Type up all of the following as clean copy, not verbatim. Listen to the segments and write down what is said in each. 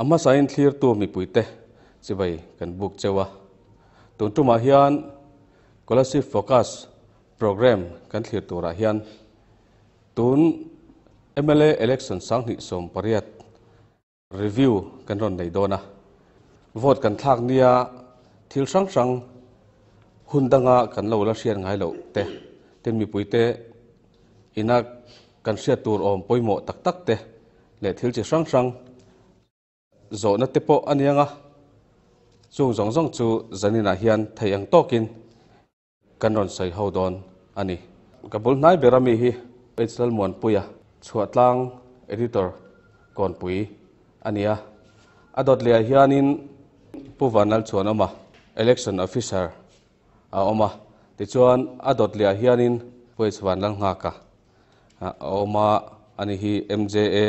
amma sain thlir tu mi puite chibai kan buk chewa tuntuma hian Kolasib Focus program kan thlir tura hian tun MLA election sangni som pariat review kan ron nei dona vote kan thak nia thil sang hundanga kan lo la hriat ngai lo te ten mi puite ina kan hriat tur om poimo tak tak te le thil chi sang zo na te po anianga chung zong chu zanina hian theiang tokin kan ron sai ho don ani kabul nai berami hi Electoral mon puya chuatlang editor kon pui ania adot le hianin puwanal chuanama election officer a oma ti chuan adot le hianin puichwanlal ngaka a oma ani hi MJA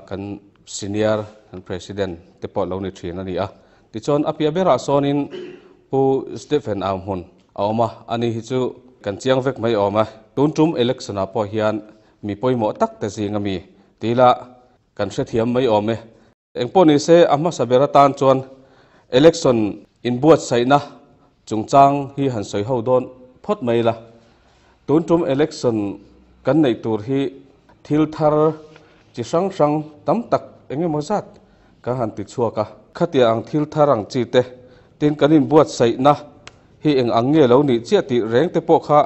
kan senior and president te po lo ni thin ani a ti chuan apia bera sonin pu Stephen Amhun a oma ani hi chu kan chiang vek mai oma tuntum election a po hian mi poimo tak te zinga mi tila kan hre thiam mai ome engponi se amma sabera tan chuan election inbuatsaihna chungchang hi han soi ho don phot mai la tuntum election kan nei tur hi thil thar chi sang tam tak enge mozat ka han ti chuaka khatia ang thil tharang chi te tin kanin buatsaihna hi eng ange lo ni chia ti reng te po kha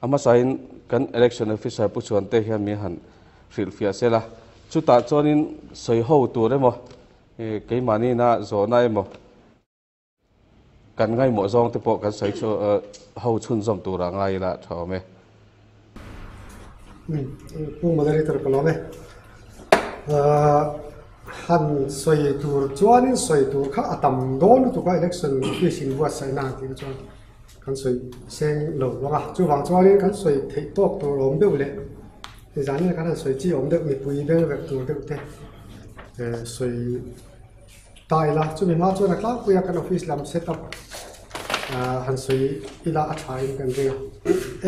ama sain kan election officer pu chuan te hian mi han ril fia sela chuta chonin soi ho tur emo ke mani na zo na emo kan ngai mo zong te po kan soi chu ho chun zom tura ngai la thome pu moderator kolome han soi tur chuanin soi tur kha atam don tu ka election office in buatsaihna ti chuan kan soi seng lo wanga chu wang chuanin kan soi thei tok tur om deu le ti zani kan soi chi om deu mi pui be ve tur deu te soi tai la chu mi ma chu na klang puya kan office lam set up han soi ila a thai kan ringa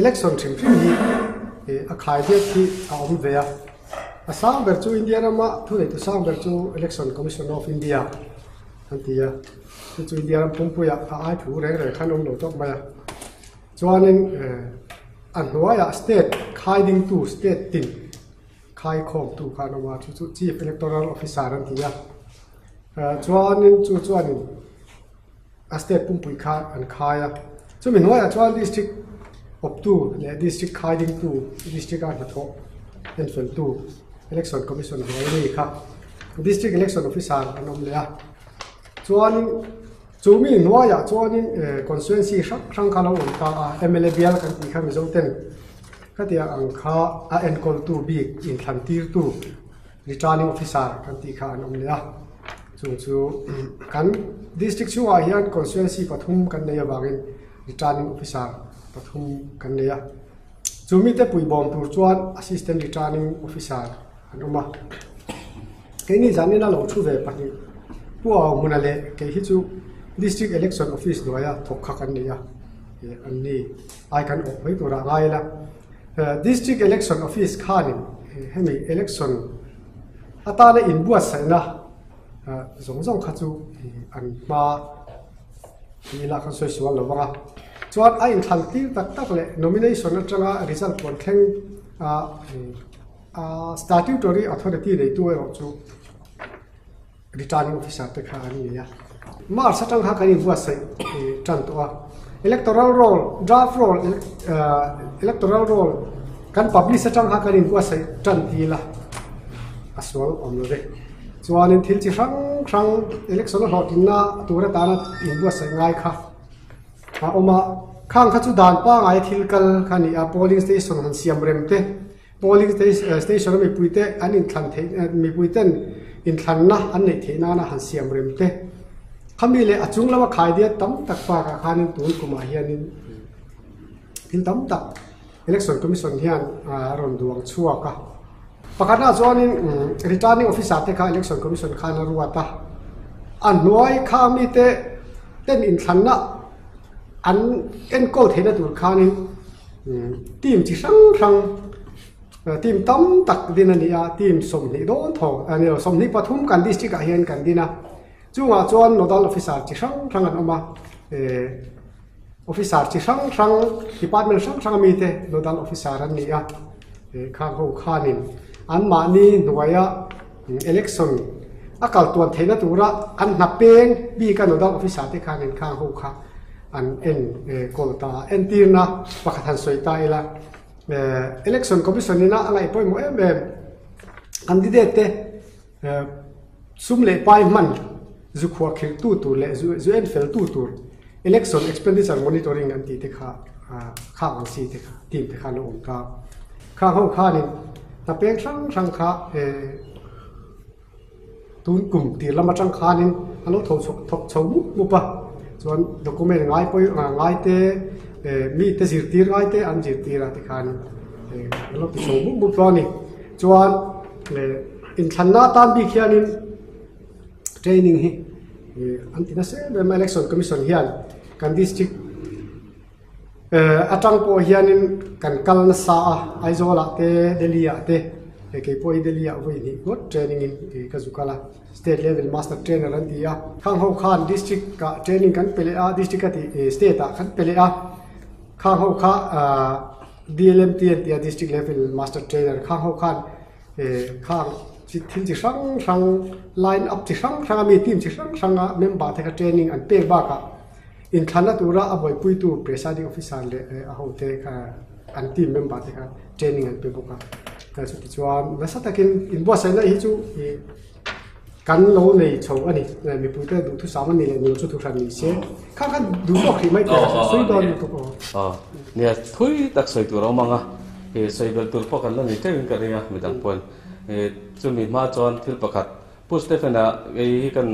election thing hi a khai de thi a om ve a asam ber chu India ma thu nei tu sam ber chu Election Commission of India antia chu India pum puya a ai thu re re khanom lo tok ma chuanin an hnuaia state khai tu state tin khai khom tu khanoma chu chief electoral officer antia chuanin a state pum pui kha an khaya chu min hnuaia chuan district of tu le district khai tu district an tho Inthlan tu Election Commission hoi kha district election officer anom le a chuanin chumi hnuaia chuanin constituency sang khala um ta MLA bial kan ti kha mi zo ten khatia ang kha a encol tu bi Inthlan tir tu returning officer kan ti kha anom le a chu kan district chu a hian constituency pathum kan nei awangin returning officer pathum kan nei a chumi te pui bom tur chuan assistant returning officer anoma keini janina lo thu ve pani puaw munale ke hi chu district election office noya thokha kan nia anni ai kan op mai tura ngaila district election office khanin hemi election atana inbuatsaihna zong kha chu an ma ila kan soi sual lo wanga chuan a Inthlan tir tak le nomination atanga result kon thleng statutory authority dei tu ero chu returning officer te kha ani ya mar satang kha kani buatsaih tan to electoral roll draft roll electoral roll kan publish satang kha kani buatsaih tan ti la aswal omlore chuanin thil chi sang election hotina tura tana in buatsaih ngai kha oma khang kha chu dan pa ngai thil kal khani a polling station han siam rem te polling station mi puite an Inthlan the mi puiten Inthlan na an nei theina na han siam rem te khami le achung lawa khai dia tam tak pa ka khanin tun kuma hianin tin tam tak election commission hian ron duang chuaka pakana chuanin returning officer te kha election commission khana ruata an noi kha mi te ten Inthlan na an encode theina tur khanin team chi sang ทีมตั้มตักดินันนี่ทีมสมนิโดนทองอันนี้สมนิปฐุมกันดิสติกเฮียนกันดินะจู่ว่าจวนโนดัลออฟฟิศที่ช่างกันออกมาออฟฟิศที่ช่างดีพาร์ตเมนต์ช่างมีเตโนดัลออฟฟิศรันนี่ข้างเขาข้านินอันมานี่หน่วยelection อากาศตัวเทนตัวละอันนับเป็นบีกันโนดัลออฟฟิศที่ข้านินข้างเขาข้าอันโกลตาตีนะประคันสวยตายละelection commission นี่นะอะไรพอหมดcandidate ซุ่มเล่ไปมันจุขวาคิดตัวเล่จุเอ็นเฟลตัว election expenditure monitoring อันที่ข้าอันซีที่ทีมที่ข้าลงข้าห้องข้านี่ถ้าเป็นช่างข้าตุนกลุ่มที่ละมาช่างข้านี่อันนั้นทบชาวมุปะส่วนด็อกิเมนต์ง่ายไปง่ายเตมีแต่จิตตีง่ายเตอันจิตตีระที่ข้านี่เราที่ชาวมุปะนี่ส่วนอินทันนาตามบีเขียนี่เทรนนิ่งฮีอันที่นั่นเสเป็น election commission เฮียนกันดิสทริกอาจารย์พอเฮียนินกันกัลนาซาไอโซลาเตเดลียเตเกี่ยวกับเดลียวันนี้ก็เทรนนิ่งกันสุขละ state level master trainer นั่นที่ข้างเขาข้านดิสทริกกับเทรนนิ่งกันเปลี่ยดิสทริกที่ state กันเปลี่ยข้างเขาข้าDLMT ที่ district level master trainer ข้างเขาข้านข้างที่ช่าง line up ที่ช่างมีทีมที่ช่างเมมเบอร์ที่เขาเทรนนิ่งอันเป๊ะบ้ากันอินทันนัตัวอาบ่อยปุยตัว presiding officer เลยเอาเทค่ะอันทีมเมมเบอร์ที่เขาเทรนนิ่งอันเป๊ะบ้ากันแต่สุดที่ว่าเมื่อสักตะกี้อินบัวใส่ละฮิจูกันโลเลยโชว์อันนี้มีปุยตัวดูทุกสามวันนี้เลยมีชุดทุกครั้งนี้เช่ข้างดูบอกที่ไม่เกิดสวยดอนอยู่ตัวเนี่ยทุยตักใส่ตัวเรามั้งใส่เบลตัวพวกกันแล้วนี่เท่กันเลยไม่ต้องปนจุดนี้มาจอนที่ประกาศผู้สเตฟน่ะกัน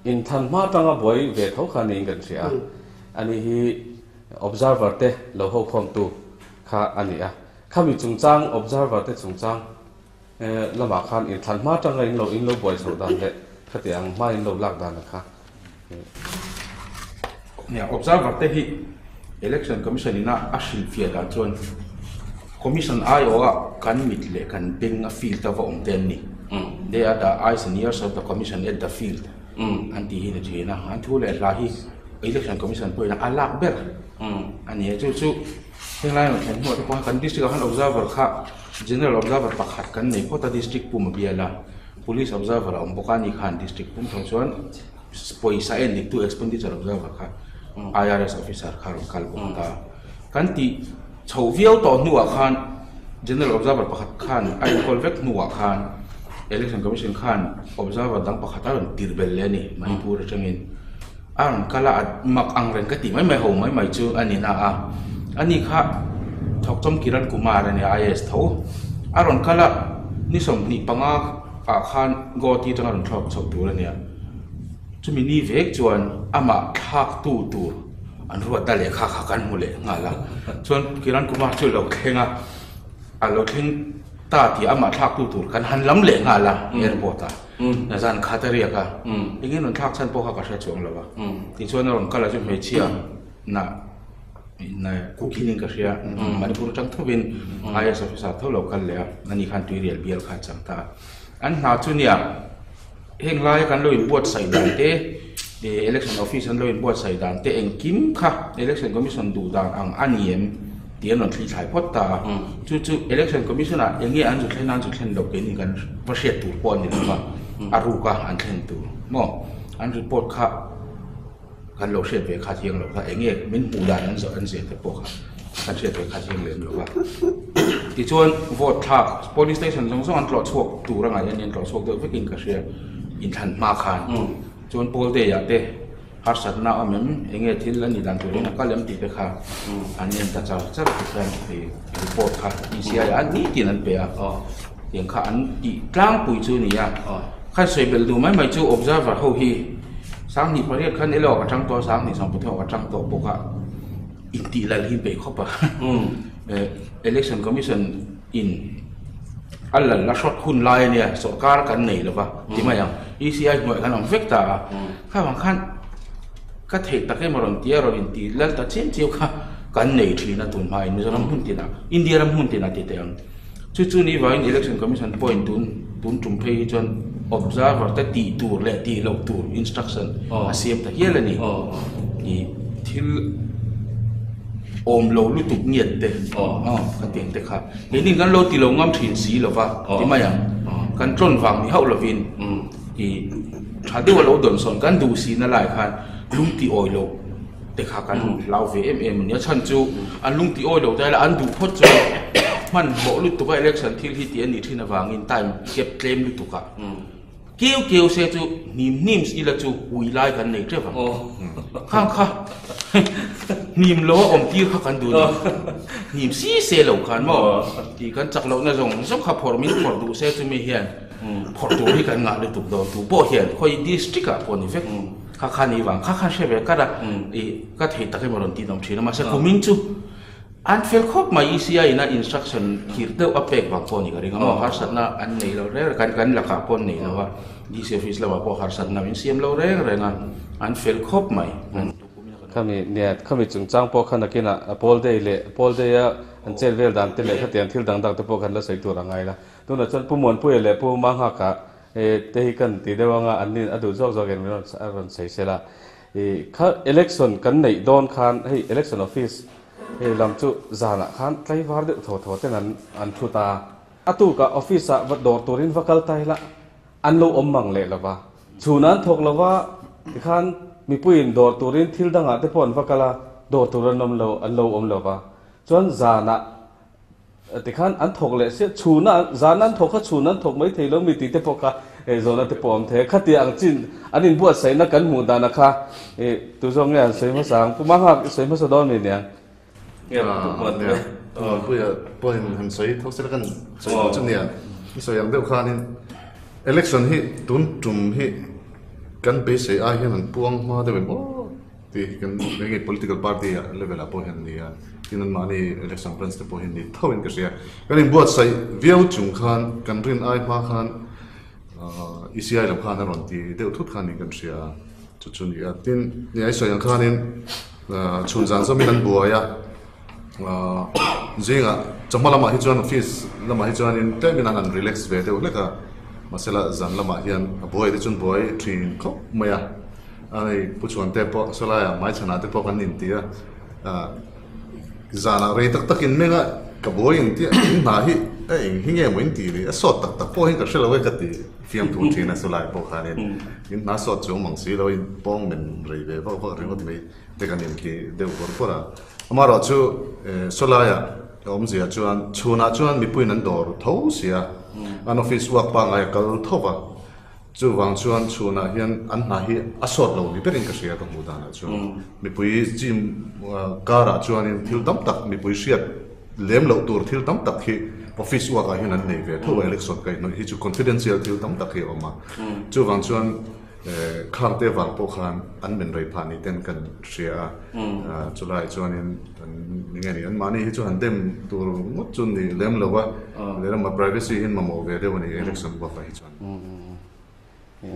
อินทันมาตั้งบ่อยเวทเขาขานี่กันเสียอันนี้ observer เตะเราเขาความตัวข้าอันนี้ข้ามีจุงจัง observer เตะจุงจังละมาขันอินทันมาตั้งเราบ่อยสุดดันเตะขัดยังมาเราหลักดันนะคะเนี่ย observer เตะที่ election commission นี่นะอาชีพเฟียดจวน commission ไอโอกันมิดเล่กันเป็นa field ตัวองค์เต็นนี่ they are the eyes and ears of the commission at the fieldอันที่เห็นจีนะอันทุเรศลาฮี election commission ไปนะอัลลักเบอร์อันนี้จู่ๆเรื่องไรเราเห็นหัวที่พอกัน district กัน observer ค่ะ general observer ปักขัดกันในพอต district ปุ่มเบียร์ละ police observer องค์ประกอบนี้ขัน district ปุ่มทั้งส่วนปอยสายนี่ตัว expenditure observer ค่ะ IRS officer ค่ะของคัลบุตากันที่ชาวเวียวต่อหนัวขัน general observer ปักขัดขันไอ้คนเวกหนัวขันelection commission ขัน observer ดังประคัตอันตีร์เบลเลนี่ไม่พูดจังอินอันกะละมักอังเรนกติไม่หงไม่จูอันนี้นะอันนี้ค่ะทอกจมกิรันกุมารเนี่ย IS เท่าอันกะละนี่สมนี่ปังขันกอตีจังอันทอกชอบตัวเนี่ยจะมีนี่เวกจวนอามาทักตัวอันรู้ว่าได้เลยข้ากันหมดเลยงั้นละจวนกิรันกุมารช่วยเราเข่งเราเข่งตาที่อามาทักตัวกันหันล้ำเหลงอะไรเอร์พอร์ตนั่นสันคาตาเรียกอย่างนี้นนทักสันพวกเขาก็ใช้ช่วงแล้วที่ส่วนนั้นก็เราจะไม่เชื่อนะคุกกี้นี่ก็เชื่อมันพูดจังทุบินIS officer เท่าเรากันแล้วนั่นนี่คันตุยเรียลเบียร์ขัดจังตาอันหาจุดเนี่ยเฮงไล่กันเราอินบวชใส่ด่านเต้election officer เราอินบวชใส่ด่านเต้เองกิมค่ะ election commission ดูด่านอันนี้เดี๋ยวนนที่ถ่ายพอดตาจู่ๆ election commission อย่างเงี้ยอันจุดเล่นอันจุดเล่นเราเป็นกันประเทศตัวปอนนี่นะอารูกะอันเล่นตัวมั่งอันรีพอร์ตค่ะกันเราเชื่อไปคาเทียงเราค่ะอย่างเงี้ยมิ้นหูด่านอันเสียแต่พวกค่ะกันเชื่อไปคาเทียงเลยหรือว่าที่ชวน vote ทัก police station สองอันตลอดช่วงตัวร่างกายยันตลอดช่วงเดียวไปกินกับเชื่ออินทันมาคานชวนโพลเดียเต้ฮาร์สัตนาอเมมอย่างเงี้ยที่แล้วนี่ดันตัวนี้นะก็เลี้ยงตีไปค่ะอันนี้จะจะเป็นการรีพอร์ตค่ะECIอันนี้ที่นั่นไปอย่างค่ะอันที่กลางปุยจูนี่ข้าสวยเบลดูไม่จู observer เขาฮีสังนี่ประเทศขั้นนี้เราก็จังตัวสังนี่สังประเทศก็จังตัวพวกอินตีละลินไปเข้าไปelection commission in อันละช็อตคุณไลน์เนี่ยสกัดกันไหนหรือเปล่าที่มาอย่าง ECI หน่วยกันของเฟกตาข้าบางขั้นก็เทคตะเกียบมาลงตีเราอินตีแล้วแต่เช่นเดียวกันกันไหนที่นั่นตุนมาอินเดียรำหุ่นตีน่ะอินเดียรำหุ่นตีน่ะที่เดียว chu ni vai election commission point tun tum phei chon observer ta ti tur le ti lo tur instruction asiam ta hialani ni thil om lo lu tuk nhiet te ka tiang te kha ni kan lo ti lo ngam thin si lo wa ti ma yang kan tron wang ni hau lo vin i thade wa lo don son kan du si na lai khan lung ti oi lo te kha kan lau ve em ni chan chu an lung ti oi lo ta la an du phot chu man bo lu tu ba election thil hi ti ani thina wang in time kep claim lu tu ka kêu xe chu nim si la chu ui lai kan nei tre wang khang kha nim lo om ti kha kan du nim si se lo khan mo ti kan chak lo na jong sok kha phor min phor du se chu mi hian phor tu hi kan nga le tu do tu bo hian khoi district a pon effect kha kha ni wang kha se ve ka da e ka thei ta ke moron ti dom thina ma se Kumin chu an fel khop mai isia ina instruction kirte apek ba pon ni ga ringa mo har sat na an nei lo re kan la ka pon nei lo wa DC office la wa po har sat na min siam lo re nga an fel khop mai kamiเนี่ยkami chungchang po khana kina pol day ya an chel vel dang te le khatian thil dang te po khan la sei tur angai la tuna chon pumon pu le pu mang ha ka te hi kan ti de wanga an nin adu jok jok en ron sei sela kha election kan nei don khan hei election office lam chu zana khan tlai war de tho te an thuta atu ka office a wa dor turin vakal tai la an lo om mang le lawa chunan thok lawa khan mi puin dor turin thil danga te pon vakala dor turan nom lo an lo om lo ba chon zana te khan an thok le se chuna zanan thok kha chunan thok mai theilo mi ti te poka e zona te pom the khati ang chin anin buatsaihna kan hmandan kha tu zong ya sei ma sang pu ma ha sei ma so don mi nya point han sei thok se kan sei chung nia ni so yang deu khan in election hi tun tum hi kan be se a hian an puang ma de bo ti kan nge political party level a po hian ni a tinan ma ni election plans te po hian ni thawin ka sia kan in buatsai viau chung khan kan rin ai ma khan ECI lam khan ron ti deu thut khan ni kan sia chu chu ni a tin ni ai so yang khan in chungchang so mi nan buaya zinga chamala ma hi chuan office lama hi chuan in te min an relax ve deu leka masela zan lama hian boy de chun boy thin kho maya ai puchuan te po sola ya mai chana te po kan nin tia zana rei tak takin menga ka boy in tia na hi ai hinge mo in ti ri so tak po hin ka shela we ka ti fiam thu thina sola po khane in na so chu mang si lo in pong men rei ve po ri mo ti me te kan nin ki de por pora amaro chu sola ya om zia chuan chuna chuan mi puin an dor tho sia an office work pa ngai kal thowa chu wang chuan chuna hian an na hi asot lo ni perin ka sia ka hmudan chu mi pui jim kara chuan in thil tam tak mi pui siat lem lo tur thil tam tak hi office work a hian an nei ve tho election kai no hi chu confidential thil tam tak hi oma chu wang chuan khang te wal po khan an men rei phani ten kan sia chulai chuan in nge ni an mani hi chu han dem tur ngot chun ni lem lo wa le ma privacy in ma mo ve de woni election wa pa hi chuan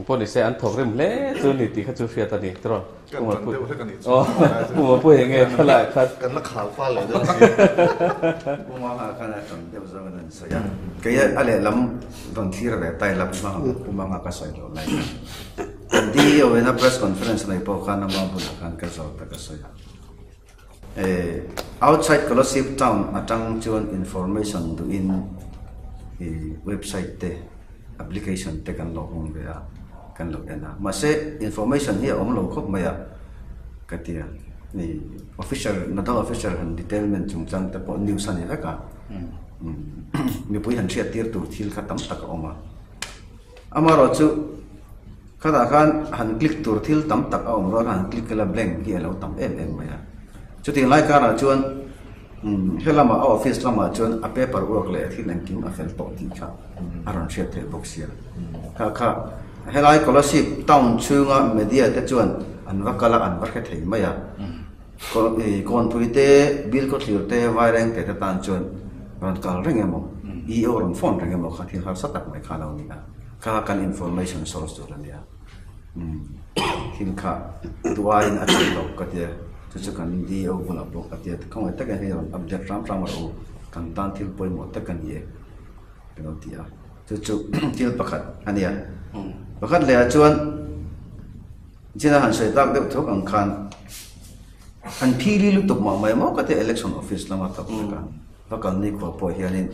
pon se an thok rem le chu ni ti kha chu fia ta ni tro kan pu de kan ni mo pu nge phala khat kan la khal fa le de kuma ha kana tam de zo nan sa ya kaya ale lam don thir ve tai lap ma kuma nga ka sai lo lai di yo na press conference lai po kana ma bu kan ka zo ta ka sai outside Kolasib town atang chuan information to in website te application te kan lo hong ve a kan lo ena ma se information hi om lo khop maya katia ni official nadal official han detailment chungchang te po news ani ka mi pui han thia tir tu thil khatam tak oma amaro chu khada khan han click tur thil tam tak om ro han click la blank hi lo tam em maya chu ting lai ka na chuan helama office lama chuan a paper work le thil an kim a fel to ti kha aron thia te box ya kha helai Kolasib town chunga media te chuan an wakala an war kha thei maya kon pui te bil ko thlir te vai reng te tan chuan ran kal reng emo eo ron phone reng emo kha thil har satak mai kha lo ni na kha kan information source to lan ya hin kha duain a lo ka te chu kan di au bula bo ka te khong ta ka he update ram ro kan tan thil poi mo ta kan ye cái tia chú tiêu bạc khát anh em bạc khát lẽ chuan chỉ là hắn sẽ tác động thuốc ăn khan anh phi đi lúc tục mà mấy mốt cái cái election office làm tập cái và cái này có bao nhiêu nên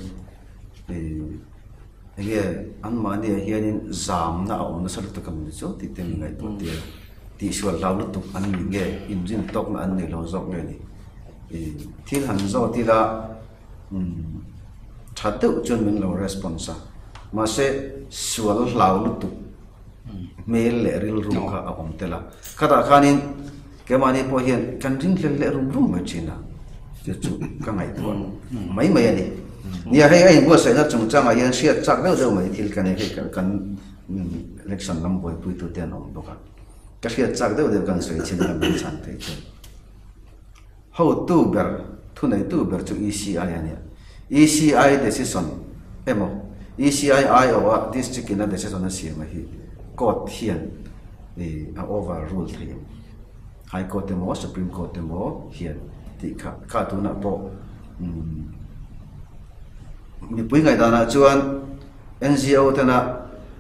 cái anh mà này hiện nên giảm na ông nó sẽ được cầm được thì tem ngày đầu tiên thì xuân lao lúc tục anh mình nghe engine tốc là anh này lo dọc nghe này thì hắn do thì là thật tự chuẩn mình là response mà sẽ xuân lao lúc tục mail lệ ril room ka apom tela khata khanin kemani po hian kan ring le room ma china chu ka ngai tuan mai mai ani nia hei ai buatsaih na chungchang a hian siat chak deuh mai thil kan he kan election lam boi pui tu ten om doka ka siat chak deuh kan soi chin na ban chan thei chen how to ber thunai tu ber chu ECI ani ECI decision emo ECI Iowa district in a decision na siam hi court hian overrule him high court demo supreme court demo hian ti kha tu na po mi pui ngai dana chuan NGO tana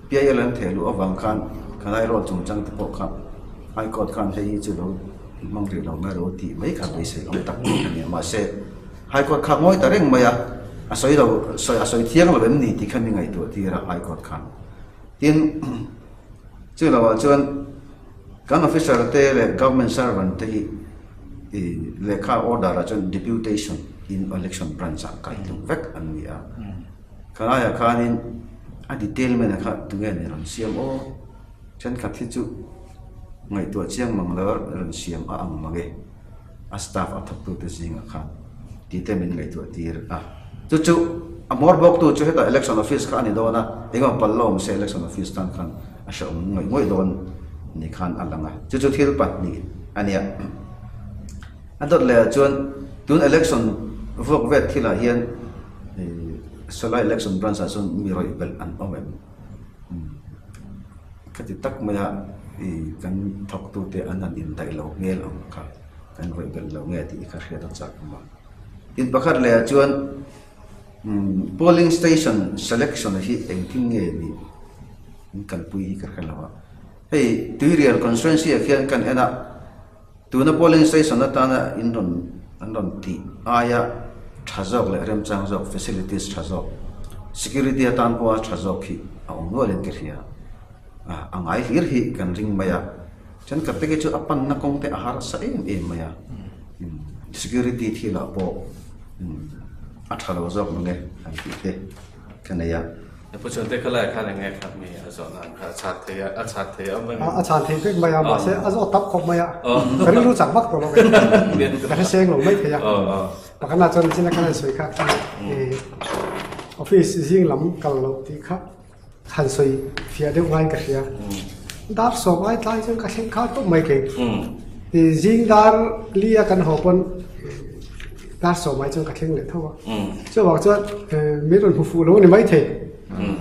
PILN thelu awang khan khanai ro chungchang te po khan high court khan hei chu lo mangri lo na ro ti mai kha bai se om tak ni ma se high court kha moi ta reng maya asoi thiang lo ben ni ti khan ngai tu ti ra high court khan tin chứ là chuyện các official te le government servant te le kha order ra chuyện deputation in election branch kai tu vek an nia khana ya khanin a detail men kha tu nge ne ron siam o chen kha thi chu ngai tu chiang manglar ron siam a ang mage a staff a thap tu te singa khan ti te men ngai tu tir a chu amor bok tu chu heta election office kha ni do na engam pallom se election office tan khan asha ngoi don ni khan alanga chu thil pat ni ania adot le chuan tun election vok vet thila hian sola election branch a sun mi roi bel an omem khati tak maya kan thok tu te anan in dai lo ngel ang kha kan roi bel lo nge ti kha khia ta chak ma tin pakhat le chuan polling station selection hi engking nge ni kan pui hi kar lawa hey tuirial constituency khian kan ena tuna polling station na tana indon ti aya thazok le remchang jok facilities thazok security atan po thazok hi ong no len ke hia angai hir hi kan ring maya chan ka te ke chu apan na kong te ahar sa em maya security thila po athalo jok nge an ti te kanayaผู้ชมที่เขาไล่ข้าอย่างไงครับมีอาสนะข้าชาติเทียอาชาติเทียมันอาชาติเทียมายามาเสอาจจะตับขบมายาแต่ไม่รู้จักมักตัวเราเองแต่ถ้าเสียงหลงไม่เทียปกติจนที่นักการสวยครับออฟฟิศยิ่งล้ำกันเราที่ครับทันสวยเสียเดียวกันกับเสียดาร์สอบไอ้ตายจนกระเซ็งขาดก็ไม่เก่งที่ยิ่งดาร์เลี้ยกันหัวปนดาร์สอบไอ้จนกระเซ็งเลยเท่าว่าจะบอกว่าไม่โดนผู้ฟูรู้นี่ไม่เทีย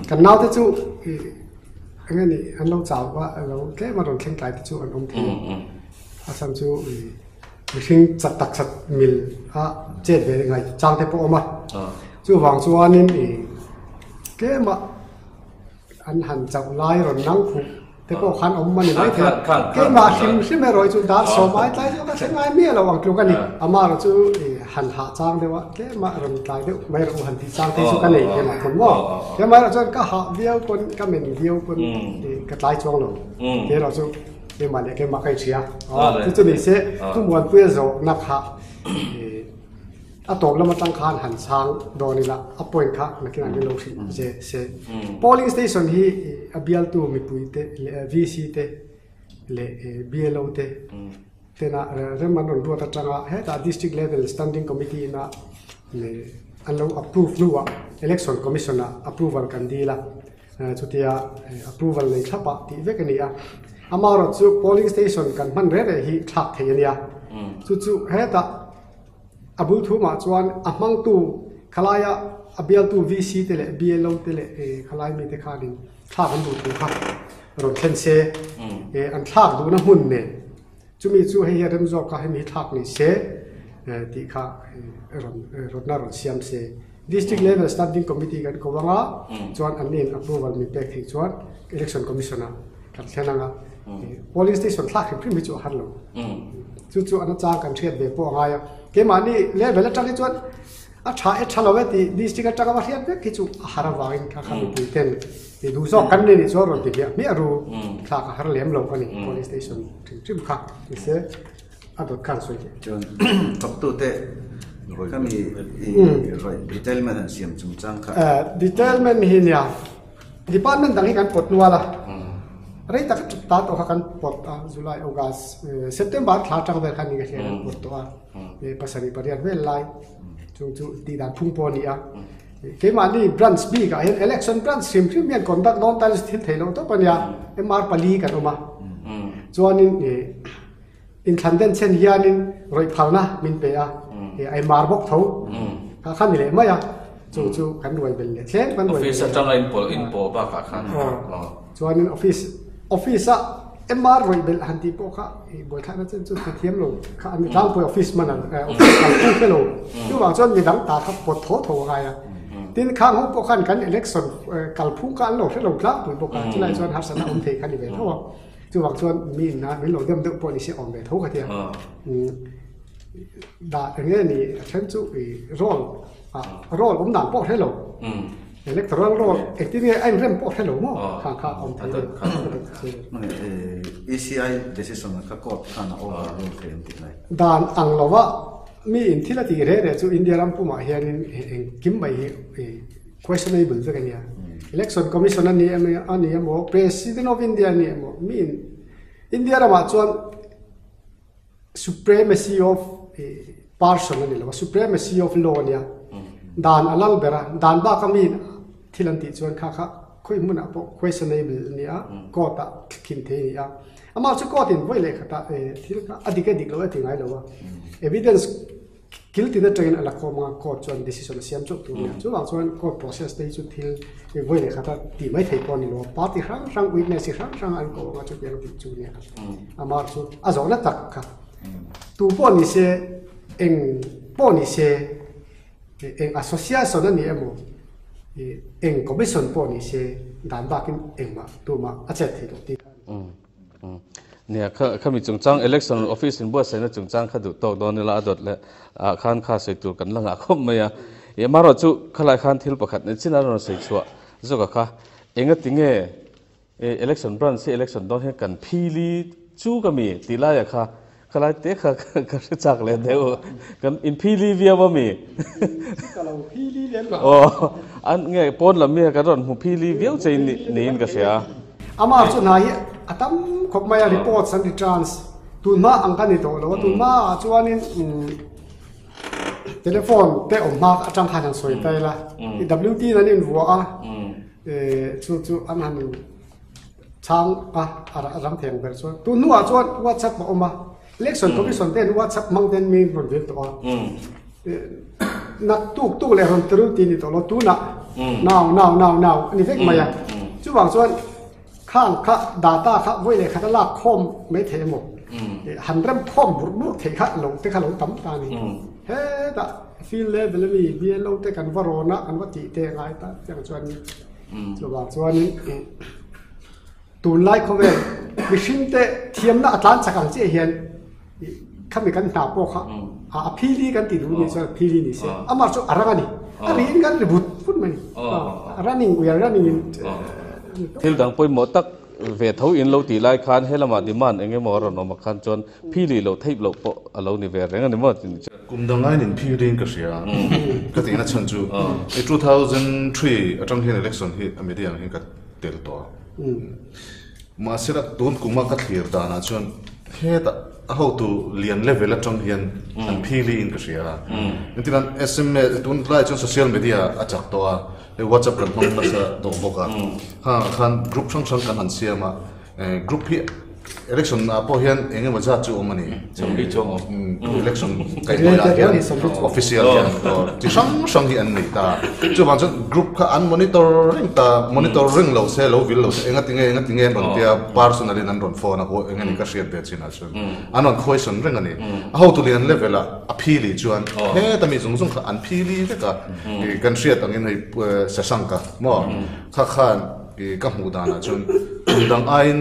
กันน้าที่จู่อันนี้อันเราจ่าวว่าเราแค่มาโดนแข่งไกลที่จู่อันอมทีอาสัมจู่ถึงจัดตักสัตมิลเจ็ดเวรไงจางเทปอมาจู่หวังจู่อันนี้แค่มาอันหันจับไล่รอนนั่งคุเทปอขันอมมันไม่เท่แค่มาชิมใช่ไหมรอยจู่ดาร์สอบไอ้ไกลจู่ก็ใช้ไงเมียเราหวังจู่กันนี่อามาเราจู่หันหาจางเดียวแค่มารอนไกลเดียวไม่รู้หันที่จางที่จู่กันนี่แค่มาคนว่าแค่มาเราจู่ก็หาเดียวคนก็เหม็นเดียวคนก็ไล่จ้องเราแค่เราจู่แค่มาเนี่ยแค่มาใครเชียจู่นี่เสียทุกวันเพื่อจะนักหาตบแล้วมาตั้งคานหันช้างโดนนี่ละอัปปอยน์ค่ะนักกีฬาที่ลงสิเสีย polling station ที่BL ตัวมีปุยเตเล VC เตเล BLO เตเท่านั้นเรื่องมันรู้ว่าจังหวะเฮ้ยแต่ district level standing committee นะเลอันเรา approve รู้ว่า election commission นะ approval กันดีละจุดที่approval เลยครับปะที่เวกันนี่อามาเราจู่ polling station กันมันเรื่องที่ทักเทียนเนี่ยจู่เฮ้ยแต่อาบุทุมาจวนอามังตูขลายอาเบียลตู VC เตเล BLO เตเลขลายมีแต่ขาดินทักกันดูถูกครับรถเข็นเซอันทักดูน้ำหุ่นเนี่ยจู่มีจู่ให้เริ่มจบก็ให้มีทักนี่เซที่ข้ารถน่ารถเสียมเซ district level standing committee kan ko wanga chuan an in approval mi pek thei chuan election commissioner kan thenanga polling station thak phim mi chu han lo chu an cha kan thiat ve po nga ya ke mani level atang chuan a tha e thalawe ti district atang ma hian pe ki chu harawang ka khan pu ten ti du so kan ni so ron ti ya mi aru thla ka har lem lo kan ni polling station trim kha ti se adot kan so ke chuan tok tu te kami detailment han siam chungchang kha detailment hi nia department dang hi kan pot nuala rei tak ta to kan pot July August September thla tang ber khan ni ga hian pot to e pasari pariat vel lai chu ti dan phung po ni a ke mani branch b ga election branch sim mian conduct non tal sthil theilo to pania mr pali kan uma chuanin Inthlan den chen hianin roi phalna min pe a ai mar bok tho ka khan ni le ma ya chu kan roi bel le chen kan roi office atang in po ba ka khan chuanin office a mr roi bel han ti po kha boi thana chen chu thiam lo kha ani tang po office man office kan pu ke lo chu wang chuan mi dang ta kha pot tho ga ya tin khang ho po khan kan election kalphung kan lo lo klak tu po ka chulai chuan har sana thei khan ni ve tho chu wang chuan mi na mi lo dem de policy on ve tho ka tia da nge ni chen chu role dan po hello electoral role acting ai rem po hello mo kha on thei ECI decision ka court kana overrule claim ti nai dan ang lowa mi in thila ti re chu India ram pu ma hian in kim mai questionable ve kania election commission ani mo president of India ni mo mi in India ra ma chuan supremacy of person ni lo supremacy of law nia dan alal bera dan ba kami thilanti chuan kha khoi muna po questionable nia kota kin the nia ama chu kotin voi le khata thil ka adika dik lo ti ngai lo evidence guilty na train ala ko ma court chuan decision siam chu tu nia chu wang chuan court process te chu thil voi le khata ti mai thei pon ni lo party rang witness rang an ko ma chu pe chu nia ama chu azona tak kha tu po ni se eng po ni se eng association ni emo eng commission po ni se dan ba kin eng ma tu ma achet thi tiเนี่ยข้ามีจุงจัง election office in buatsaih naจุงจังข้าดูตอกดอนนี่ละอดเลยข้านข้าใส่ตัวกันลังอาคมไม่อะมารอจุข้าไล่ข้านทิลประคัดเนี่ยชินาเราใส่ชัวจุกข้าเองก็ติงelection branch electionดอนให้กันพีลีจูก็มีตีไล่อะข้าไล่เตะข้าจักเลยเดี๋ยวกันอินพีลีเวียว่ามีkalau pili len ba อ๋ออันเงี้ยปนละเมียกันรอนหูพีลีเวียวใจนี่ก็เสีย amar chu nai atam khop maya report san trans tunma angkani to lo tunma chuanin telephone te omma atang khan soi tai la wt nan in wa chu anhan chang ara ram theng ber chu tu nuwa chuan whatsapp ma oma election commission ten whatsapp mang ten mi ron ve to nak tu le ron tru ti ni to lo tu na now ni fek maya chu wang chuanข้างข้า data ข้าไว้เลยข้าตลาดคอมไม่เทหมดหันเริ่มคอมบุกเทข้าลงแต่ข้าลงตั้มตานี่เฮ้ยแต่ฟีลเลเวลมีเบียลงแต่กันวารณะกันว่าตีเตะไงแต่อย่างชวนชวนนี้ตูนไล่เขาเองมิชินเตะเทียมน่ะอัตลันสักการเจียเฮียนข้ามีกันหนาโป๊ะข้าพีรีกันติดรู้นี่ส่วนพีรีนี่เสียอามาช่วยอะไรกันนี่อะไรกันรีบุตรพูดไหม running we are running inทิลดังไปหมดตักเวทเขาอินเราตีไล่คานให้ละมาดิมันเองมอรนอมาคันจนพี่ลีเราทิพเราปะเรานี่เวรงกันนี่มั้งกุมดังไงนี่พี่เรียนก็เสียก็ตีน่าชนจูใน2003จังเห็น election ที่อเมริกาเห็นก็เติร์ตัวมาเสร็จโดนกุมมากัดเหียร์ดานะชนเฮ้แต่เขาตัวเรียนเลเวลจังเห็นอันพี่เรียนก็เสียนี่ที่นั่น SMS โดนไล่จนโซเชียลมีเดียอาจักตัวWhatsApp กันมันมาซะตรงบอกกันข้างกรุ๊ปช่องกันหันเสียมากรุ๊ปที่ election apo hian enge macha chu omani Somebody chong of election kai ya official hian ti sang hi an nei ta chu bang group kha an monitoring lo se lo vil lo enga tinge ron tia personally nan ron phone ko enga ni ka share de china chu anon question reng ani how to lian level a phili chuan he tami zung kha an phili te ka kan share tangin hei sasangka mo khan ka mudana chun dang ain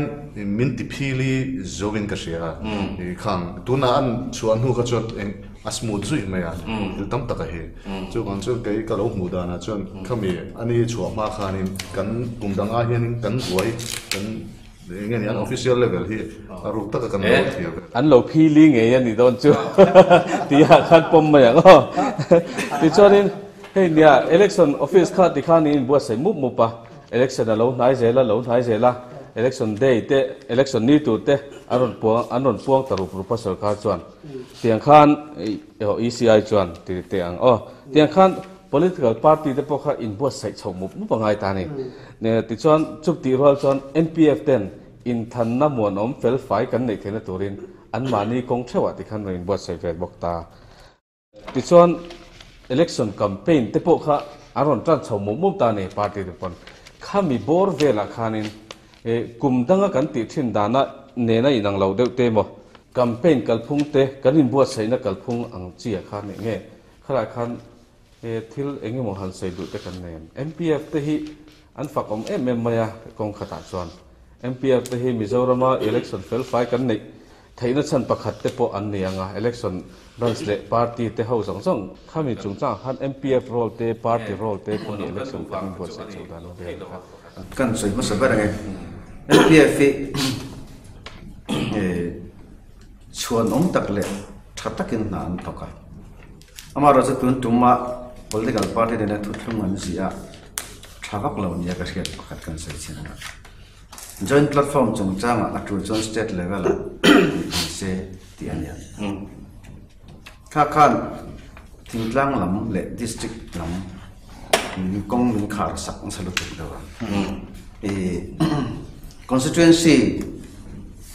minti phili zovin ka share khang tuna an chuan hu ka chot asmut zui maya tam taka he chu kan chu kai ka lo mudana chun khami ani chu ma khanin kan kumdang a hian kan buai kan ngeni an official level hi aru taka kan lo thi an lo phili nge yan ni don chu ti ha khat pom ma ya ngo ti chorin he nia election office kha ti khan in buatsaih mu pa election lo nai zela election day te election ni tu te aron puang taru rupa sarkar chuan tiang khan ECI chuan ti tiang tiang khan political party te pokha in buatsaih chhomu pangai ta ni ne ti chuan chup ti rol chuan NPF 10 Inthlanna muan om fel fai kan nei thena turin an mani kong thewa ti khan in buatsaih vel bokta ti chuan election campaign te pokha aron tran chhomu ta ni party te pon khami bor vela khanin kumdanga kan ti thin dana nena inang lo deuh te mo campaign kalphung te kanin buatsaihna kalphung ang chia khan nge khara khan thil enge mo han sei du te kan nem MPF te hi an fakom maya kong khata chuan MPF te hi Mizorama election fel fai kan nei theina chan pakhat te po an nianga election branch le party te ho song khami chungchang han MPF role te party role te poni election kan buatsaih chodan no kan soi mo sabar nge MPF chuan om tak le thatakin na an thoka amara cha tun tuma political party de na thutlung an sia thawak lo nia ka riat pakhat kan sai china joint platform chungchang a tu joint state level se ti ania khan Inthlan lam le district lam min kong min khar sak salu tu dawa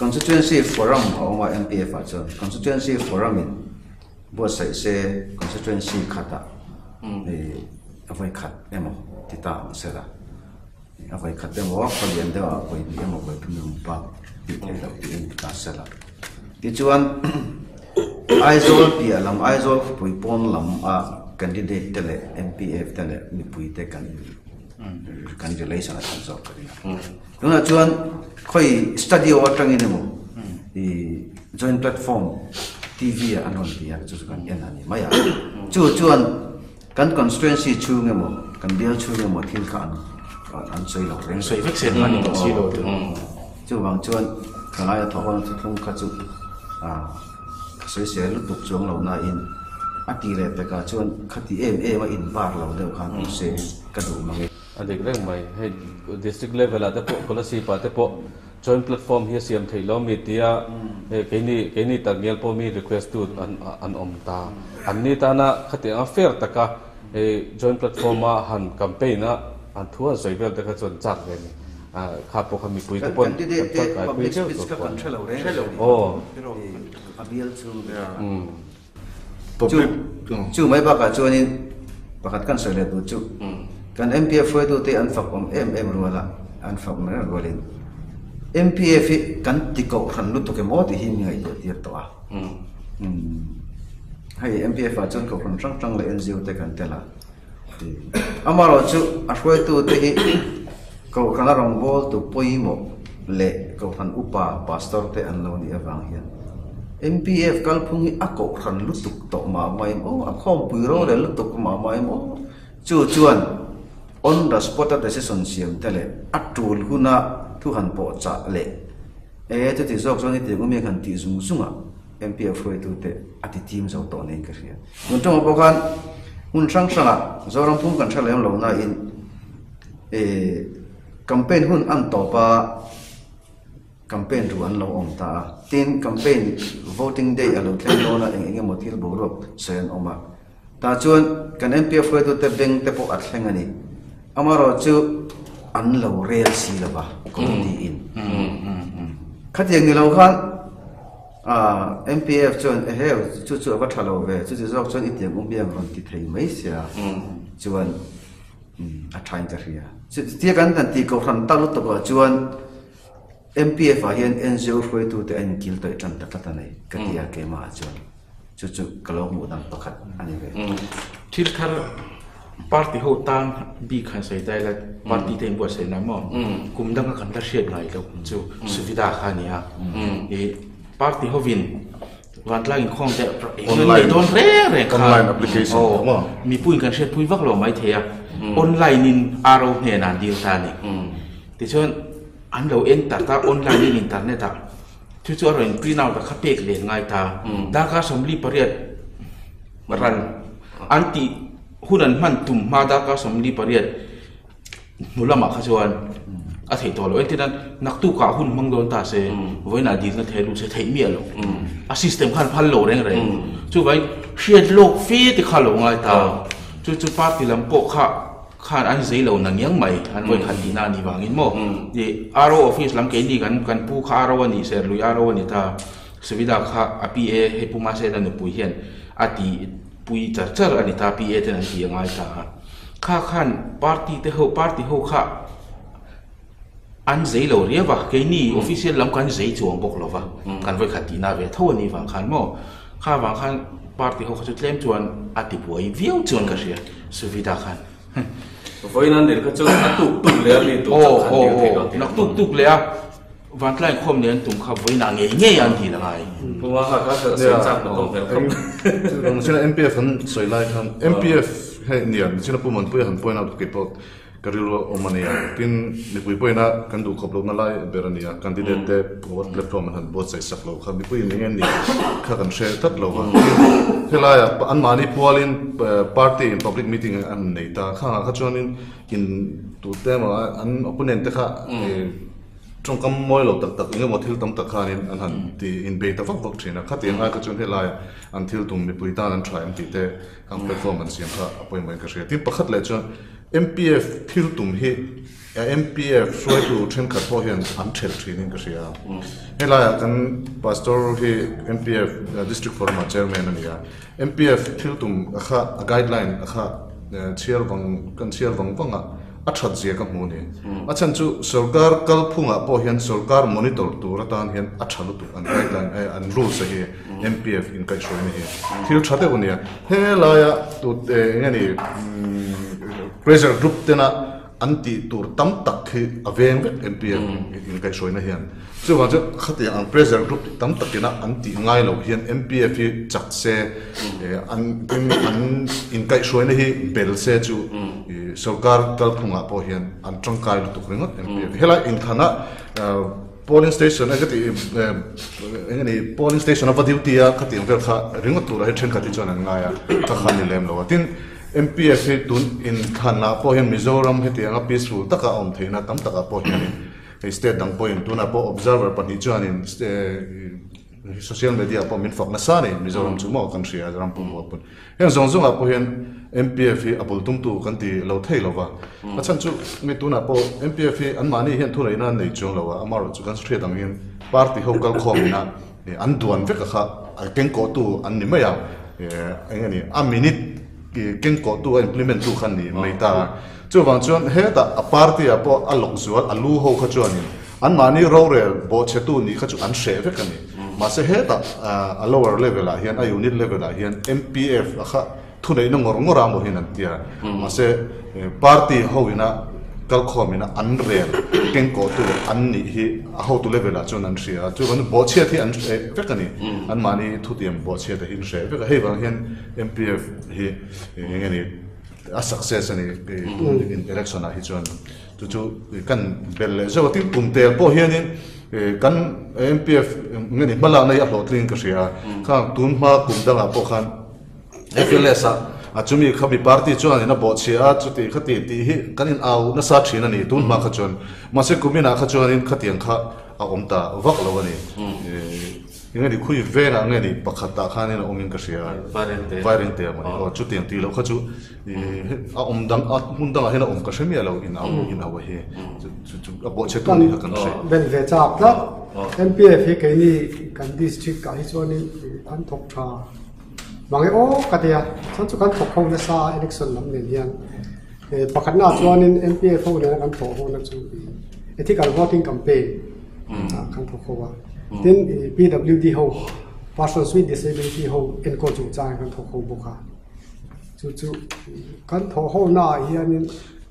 constituency forum or MPF constituency forum in buatsaih se constituency khata avai khat emo tita sera avai khat emo khalian dewa koi emo koi thum pa in ta sera ti chuan aizol pi alam aizol pui pon lam a candidate tele MPF tele ni pui te kan relation kan so kari tuna chuan khoi study o atangin emo joint platform TV anon dia chu kan enani maya chuan kan constituency chung emo kan bial chung emo thil kan an sei lo reng sei vek sen mani to si lo chu wang chuan kangai thawon thung kha chu sei se lu tuk chung lo na in ati le te ka chuan khati ma in bar lo de khan se ka du mangi adik reng mai he district level ate po Kolasib ate po joint platform hi siam thailo media keini tangel po mi request tu an omta anni ta na khati a fair taka joint platform ma han campaign na an thua zoibel ta ka chon chak ve ni kha po khami pui te pon ka pui che ka control re abial chu mai ba ka chuan in pakhat kan sele tu chu kan MPF foi tu te an fakom ruala an fak na rolin MPF kan tiko khan lu to ke mo ti hin ngai ti to a hai MPF a chon ko khan chang le NGO te kan tela amaro chu a foi tu te ko kana rong bol tu poimo le ko khan upa pastor te an lo ni awang hian MPF kalphung ako khan lu tuk to ma mai mo a khom puiro le lu tuk ma mai mo chuan on the spot decision siam tele atul huna thu han po cha le te ti zok zoni te ngumi kan ti zunga MPF foi tu te ati team zo to nei ka ria mun tong bo kan mun sang sanga zoram phum kan thalem lo na in campaign hun an to pa campaign ruan lo om ta tin campaign voting day alo thleng lo na enge mothil borok sen oma ta chuan kan MPF foi tu te beng te po athleng ani amaro chu an lo real si laba committee in khát tiền người lâu khăn MPF chọn heo chú bắt thảo về chú dọc chọn ít tiền cũng biết còn thì thấy mấy xia chọn thay cái gì à tiếc cái này thì câu thằng tao lúc đó chọn MPF hiện NGO hruaitu te anh kil tới chân tất này cái gì cái mà chọn chú cái lâu mua đằng tóc khát anh ấy thì thar party ho tang bi khan sai dai la party te buatsaih na mo kum dang kan ta shet ngai lo chu suvida khania e party ho vin van tlang khong te online don re online application mi puin kan shet pui vak lo mai thea online in aro he nan dil ta ni ti chon an lo enter ta online in internet ta chu chu ro in print out ta khapek le ngai ta da ka somli pariat ran anti hunan man tum ma da ka somli pariat mulama khachuan a thei to lo entinan naktu ka hun mangdon ta se voina di na thelu se thei mi lo a system khan phal lo reng reng chu vai hriat lok fe ti khalo ngai ta chu party lam po khan an zei lo nang yang mai an voi khan di na ni wangin mo ye aro office lam ke ni kan pu kha aro ani ser lui aro ani ta suvida kha api e he pu ma se na pui hian ati pui char ani ta pi e te nan ti ngai ta kha khan party ho kha an zei lo ria wa ke ni official lam kan zei chuang bok lo wa kan voi khati na ve tho ni wang khan mo kha wang khan party ho kha tlem chuan ati buai viau chuan ka ria suvida khan voi nan der ka chu tuk le ni tu khan ti the nak tuk le a van tlai khom nen tum kha voi na nge an thi la ngai puma kha ka se chak na tong khom chung sina MPF han soi lai khan MPF he nian sina puman pui han point out ke pot karilo omania tin ni pui poina kan du khop lo na lai berania candidate te what platform han buatsaih sak lo kha mi pui ngen ni kha kan share tat lo wa helaya an mani pualin party in public meeting an nei ta kha chonin in tu tema an opponent te kha trong kam moi lo tak inga mo thil tam tak khanin an han ti in be ta vak thina khati nga ka chon helaya an thil tum mi pui ta an try am ti te ang performance yam kha appointment ka share tin pakhat le chon MPF thil tum hi MPF hruaitu then khat po hian an thel training ka share helaya kan pastor hi MPF district forum chairman ania MPF thil tum kha guideline kha chair wang wanga achat zia ka mu ni achan chu sarkar kalphunga po hian sarkar monitor tu ratan hian achalu tu an guideline an rules hi MPF in kai shoi ni thil thate unia he laya tu ngani pressure group tena anti tur tam tak hi aveng MPF in kai shoi na hian chu wa chu khati ang pressure group tam tak ina anti ngai lo hian MPF hi chak se an in kai shoi na hi bel se chu sarkar kalphunga po hian an tangkai lu tukringot MPF hela Inthlanna polling station agati engani polling station of duty a khati vel kha ringot tur he then khati chon an ngaya ka khani lem lo tin MPF he tun Inthlanna po hian Mizoram he tianga peaceful taka om theina tam taka po hian state dang point tuna po observer pani chuan in social media po min fok na sani Mizoram chu mo country a ram pum pun hen zong a po hian MPF hi apul tum tu kan ti lo thei lo wa achan chu mi tuna po MPF hi an mani hian thura ina nei chung lo wa amaro chu kan straight ang hian party ho kal khom ina an duan vek kha ken ko tu an ni maya engani a minute ken ko tu implement tu khan ni mai ta chu wang chuan he ta a party a po a lok zual alu ho kha chuan ni an mani ro re bo che tu ni kha chu an she vek ani ma se he ta a lower level a hian a unit level a hian MPF a kha thunei no ngora mo hian an tia ma se party ho ina kal khomina an rel ken ko tu an ni hi a ho tu level a chon an ria chu ban bo che thi an vekani an mani thutiam bo che da hin she vek he bang hian MPF hi ngani a success ani in election a hi chon chu kan bel zo ti kum tel po hian in kan MPF ngani bala na ya hlotling ka ria kha tun ma kum danga po khan FLS achumi khabi party chuan ina bo chia chuti khati ti hi kanin au na sa thina ni tun ma kha chon ma se kumina kha chuan in khatiang kha a omta vak lo ani ngay đi khui về là ngay đi bạc khát khăn nên là ông mình cái gì à vài tiền mà oh chút tiền thì lâu khát chú ông đăng là hiện là ông cái gì mà lâu in áo vậy chú bộ chế tuần thì cần gì bên về chạp đó MPF cái này cái district cái chỗ này ăn thóc trà bằng cái cái gì à chẳng chú ăn thóc không là sao election lắm nên hiện bạc khát nào chỗ này MPF không nên ăn thóc không là chú ethical voting campaign ăn thóc không à then PWD ho persons with disability ho en ko chungchang kan thok ho boka chu kan tho ho na hian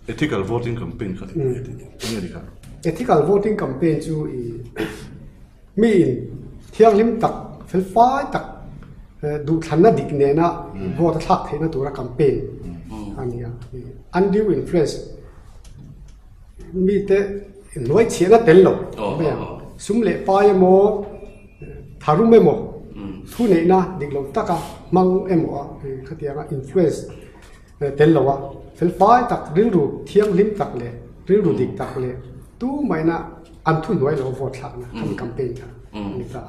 ethical voting campaign kha ni di ka ethical voting campaign chu mi in thiang lim tak fel fai tak du thanna dik ne na vote thak theina tura campaign ania undue influence mi te noi chena tel lo be sum le pai mo tharum me mo thu nei na dik lo taka mang emo khatia ga influence tel lo wa fel pai tak ring ru thiang lim tak le ring ru dik tak le tu mai na an thu noi lo vote thak na kan campaign ka ni ta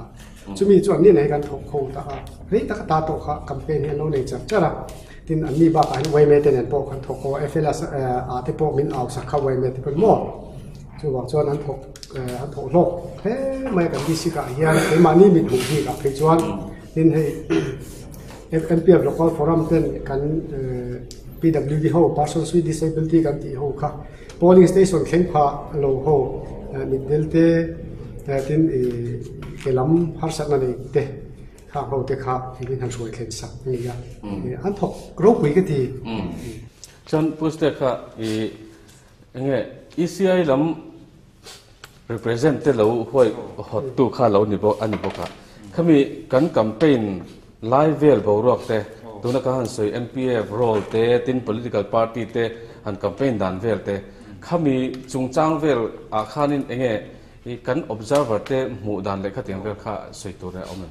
chumi chuan ni nei kan thok kho ta ri ta ta to kha campaign he lo nei cha chara tin an ni ba ka an wai me ten an po kan thok ko FLS a te po min au sa kha wai me te ko mo chu wa chuan an thok lok he mai kan disi ka hian ke mani mi thu hi ka phei chuan tin hei MPF local forum ten kan PWD ho persons with disability kan ti ho kha polling station khen pha lo ho mi delte tin kelam har sat na nei te kha ho te kha hin han soi khen sak ni ya an thok ro pui ke ti chan poster kha nge ECI lam represent te lo hoi hot tu kha lo ni bo ani bo ka khami kan campaign live vel bo rok te tuna ka han soi MPF role te tin political party te han campaign dan vel te khami chungchang vel a khanin enge kan observer te mu dan le kha tiang vel kha soi tu re omen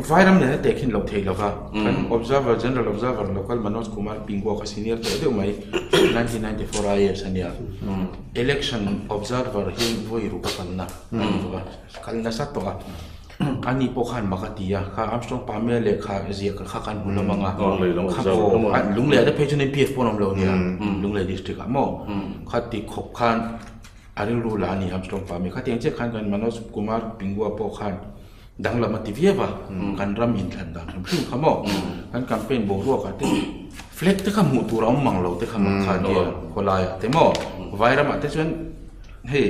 Vairam ne tekin lo thei lova kan observer general observer local Manoj Kumar Pingwa ka senior te de mai 1994 years ania election observer hin voi ru ka kanna kalna sa to ani po khan makatia kha Armstrong pamele kha zia kha kan bulamanga kha ko lungle da page ne PF ponom lo nia lungle district amo kha ti khop khan ari ru la ni Armstrong pame kha tiang che khan kan Manoj Kumar Pingwa po khan dang lama TV ba kan ram Inthlan da ram phim khamo kan campaign bo ro ka te flag te kham mu tu ram mang lo te kham kha dia kolaya te mo vairam ate chuan he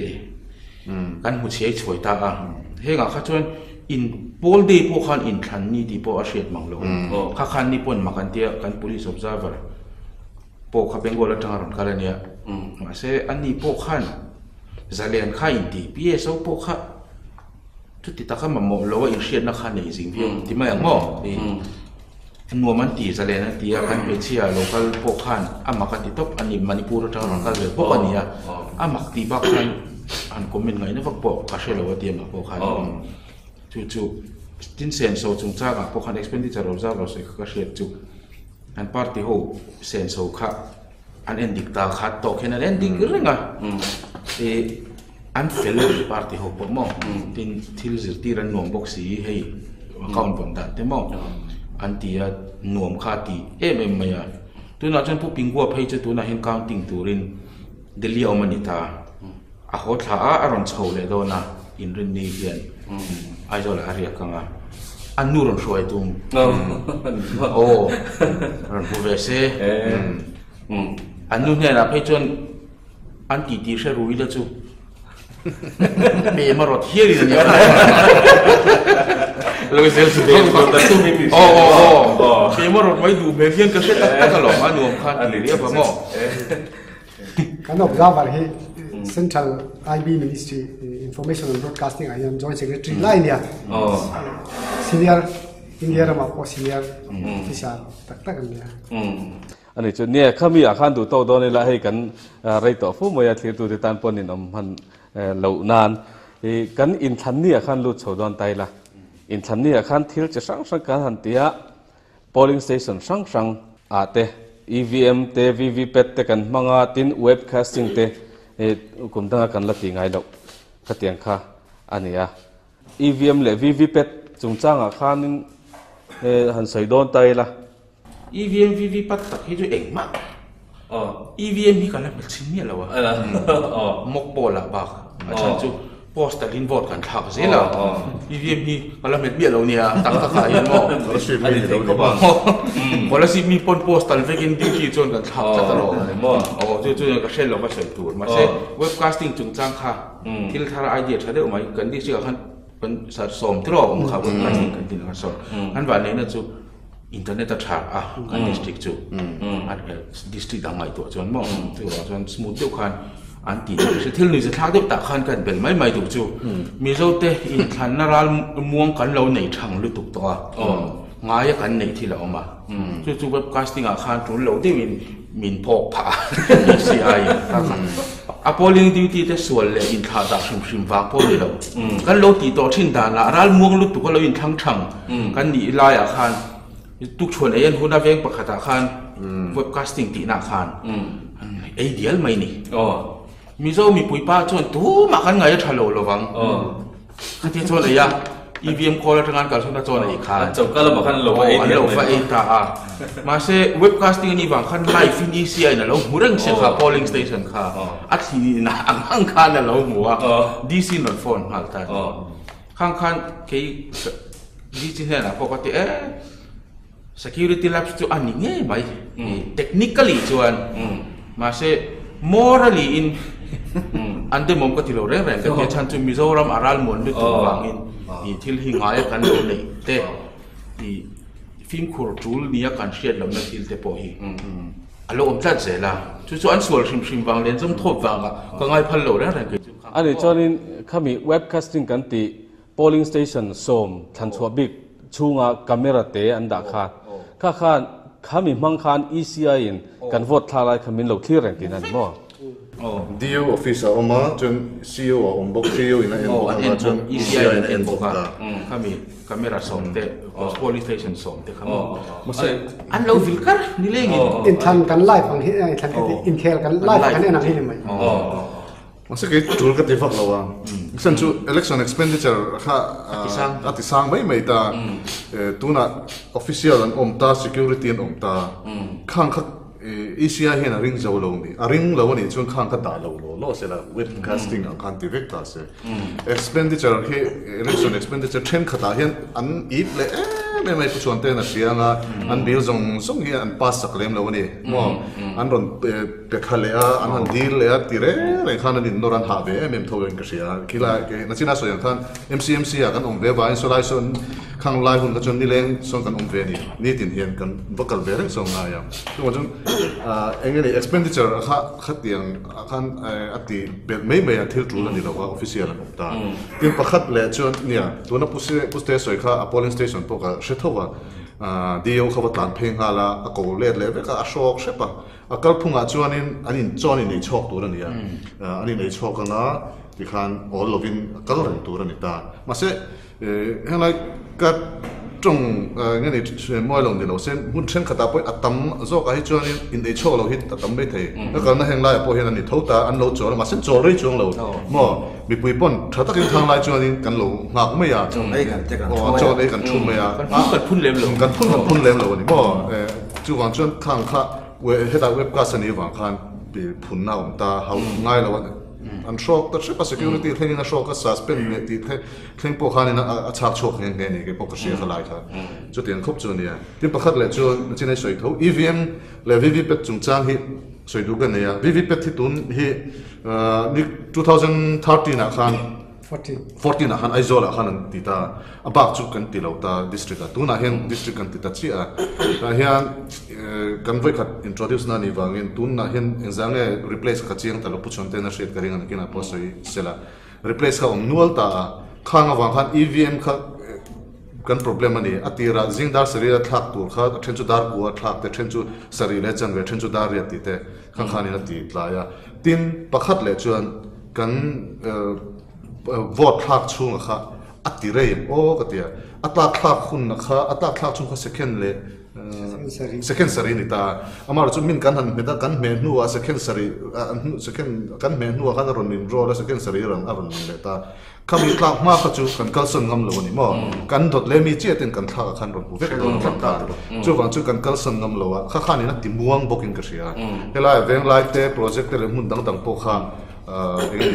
kan mu chei choi ta a he nga kha chuan in pol de po khan Inthlanni ti po a shet mang lo kha khan ni pon makan tia kan police observer po kha bengola tangaron kalania ma se ani po khan zalian kha inti PSO po khaทุติตาข้ามาโมโลว่าอินเชียนนักขันในสิ่งที่ที่ไม่อย่างโม่นัวมันตีจะเลยนะตีกันเอเชียโลกาลพวกขันอามากันติดอันนี้มณิปุรจังหวัดกันเลยพวกอันนี้อามักตีบักขันอันคอมเมนต์ไงนะพวกปกาเชลว่าเตรียมพวกขันจู่จินเซนโซจงจ้าพวกขัน expenditure เราจะเราใส่กาเชลจู่อันพาร์ตี้โฮเซนโซค่ะอันเอ็นดิกตาขัดโตแค่นั้นเอ็นดิกเรื่องอ่ะอันเฟลปาร์ตี้หกปมอตินทิลซิตีรันนวมบ็อกซี่ให้เข้าบนดัดเต็มออันที่นวมขาตีไม่อะตัวนั้นจนผู้ปิงวัวเพย์จะตัวนั้นเห็นการติงตัวรินเดลีอมันนิตาอาโหดท้าอารอนเฉาเลยโดนะอินรินนี่เห็นไอจอลอารียกังอันนูรอนช่วยตุ้มโอ้รอนผู้เวสอันนู้นเนี่ยนะเพย์จนอันตีเชรุยแล้วจู่เบมารถเฮียนี่เนี่ยเราเซลล์สุดยอดแต่ตู้ไม่มีโอ้เบมารถไว้ดูเบเฮียนก็เช็ดตะกะหลอมาดูข้าอะไรเรียบร้อยกันอบซาบาร์ฮี Central IB Ministry Information and Broadcasting อายัน Joint Secretary ไล่เนี่ย Senior India มาพอ Senior Official ตักกันเนี่ยอันนี้จุดนี้ข้ามีอาคารดูโตโตนี่ละให้กันไรต่อผู้มวยที่ตัวที่ตันปนินอมพันเหล่านานกันอินทันนี่อาคารลุดโฉดอนไตละอินทันนี่อาคารที่จะสร้างการหันเตีย polling station สร้างอาเต EVM เต VVPAT เตกันมังอาติน webcasting เตกุมตั้งกันละตีไงเราขัดยังค่ะอันนี้ EVM le VVPAT chungchang a khan han saidon tai la EVM VVPAT tak hi ju engma EVM hi kana mel chin lawa mok pola ba achan chu postal in vote kan thak zela EVM hi kala met bia lo nia tak tak ha yan mo ani lo ba Kolasib mi pon postal vekin duty chon kan thak cha talo mo chu ka shell lo ba shell tur ma se webcasting chungchang kha thil thara idea thade umai kan di si khan kan sa som tro kha webcasting kan tin ka so kan ba ne na chu internet thar kan district chu district damai to chon mo tu chon smooth deu khan anti se thil ni se thak deu ta khan kan bel mai tu chu mi zo te Inthlan na ral muang kan lo nei thang lu tuk to ngai kan nei thila oma chu webcasting a khan tu lo de min phok pha ci a polling duty te sual le in tha da shim wa pol le lo kan lo ti to thin da na ral muang lu tu ko lo in thang thang kan ni la ya khan tuk chhon ayan huna veng pakhata khan webcasting ti na khan ideal mai ni mi zo mi pui pa chon tu ma kan ngai thalo lo wang khati chon aya EVM call tangan kal suna chon ai khan chau kala ba khan lo ai lo fa ai ta ma se webcasting ni wang khan live in ECI na lo murang se kha polling station kha athi na ang khan na lo muwa DC not phone hal ta khan ke DC na ko te security labs chu ani nge mai technically chuan ma se morally in ande mom ko tilo reng ka ke chan chu Mizoram aral mon lu tu wangin ni thil hi ngai kan lo nei te i film khur tul nia kan shet lam na thil te po hi alo om tlat zela chu an sual shim wang len zum thop wang ka ngai phal lo reng ke chu ani chonin khami webcasting kan ti polling station som than chua big chunga camera te an da khan khami mang khan ECI in kan vote thalai khamin lo thlir reng tin an mo DO officer oma chun CEO ombok CEO ina en chun ECI en boka kami camera som te police station som te kami mase an lo vilkar ni lengi Inthlan kan live ang hi Inthlan kan inkhel kan live kan enang hi mai masa ke tul ka defak lawa san chu election expenditure kha atisang mai ta tuna official an omta security an omta khang kha ECI hen a ring zo lo ni a ring lo ni chun khang ka da lo se la webcasting an kan direct ta se expenditure he election expenditure ten khata hen an ip le mai puchon te na sianga an bil zong hi an pass saklem lo ni mo an ron pe khale an han deal le tire re khan an noran ha be mem thowen ka sia kila ke na china so yan khan MCMC a kan ve ba insulation khang lai hun ka chon ni leng song kan ve ni tin hian kan vocal ve reng song na ya tu chon engeni expenditure khatiang khan ati bel mai thil tu la ni lo official an ta tin pakhat le chon nia tu na puste soi kha a polling station po ka shethowa DO khawa tlan pheng hala a ko le ka ashok shepa a kalphung a chuanin anin choni nei chok tu ran ya ani nei chok nga ti khan all lovin kal ran tu ran ta ma se helai ka trong ngani moi long de lo sen mun chen khata poi atam zo ka hi chuanin in nei chok lo hit atam be the ka na heng lai po hian ani thota an lo chor ma sen chor rei chung lo mo mi pui pon thata kin thang lai chuanin kan lo ngak me ya chong ai kan te kan chor ai kan thum me ya kan phun lem lo kan phun lem lo ni mo chu wang chuan khang kha we heta webcast ani wang khan bi phun na um ta hau ngai lo an shock ta chipa security thing na shock suspend ne ti thing po khan na a chak chok nge ne ke po ka she khalai kha chu tian khop chu nia tin pakhat le chu chinai soi tho EVM le VVPAT chungchang hi soi du gan ne ya VVPAT thi tun hi ni 2013 na khan 14 na khan aizola khan ti ta abak chu kan ti lo ta district tu na hen district kan ti ta chi a hian kan voi khat introduce na ni wangin tun na hen engzange replace kha chiang ta lo puchon te na shet karing an kina posoi sela replace kha nual ta khanga wang khan EVM kha kan problem ani atira zingdar sarira thak tur kha thenchu dar ku thak te thenchu sarila changwe thenchu dar ya ti te khani na ti tlaya tin pakhat le chuan kan vote thak chung kha atirei o katia atak thak hun na kha atak thak chung kha second le secondary ni ta amar chu min kan han meta kan me nuwa secondary kan me nuwa kan ron nin ro la secondary ran aron le ta kami tlang ma ka chu kan kalson ngam lo ni mo kan dot le mi che ten kan tha khan ron vek lo kan ta chu wang chu kan kalson ngam lo wa kha khani na timuang boking ka sia hela veng lai te project le mun dang dang po kha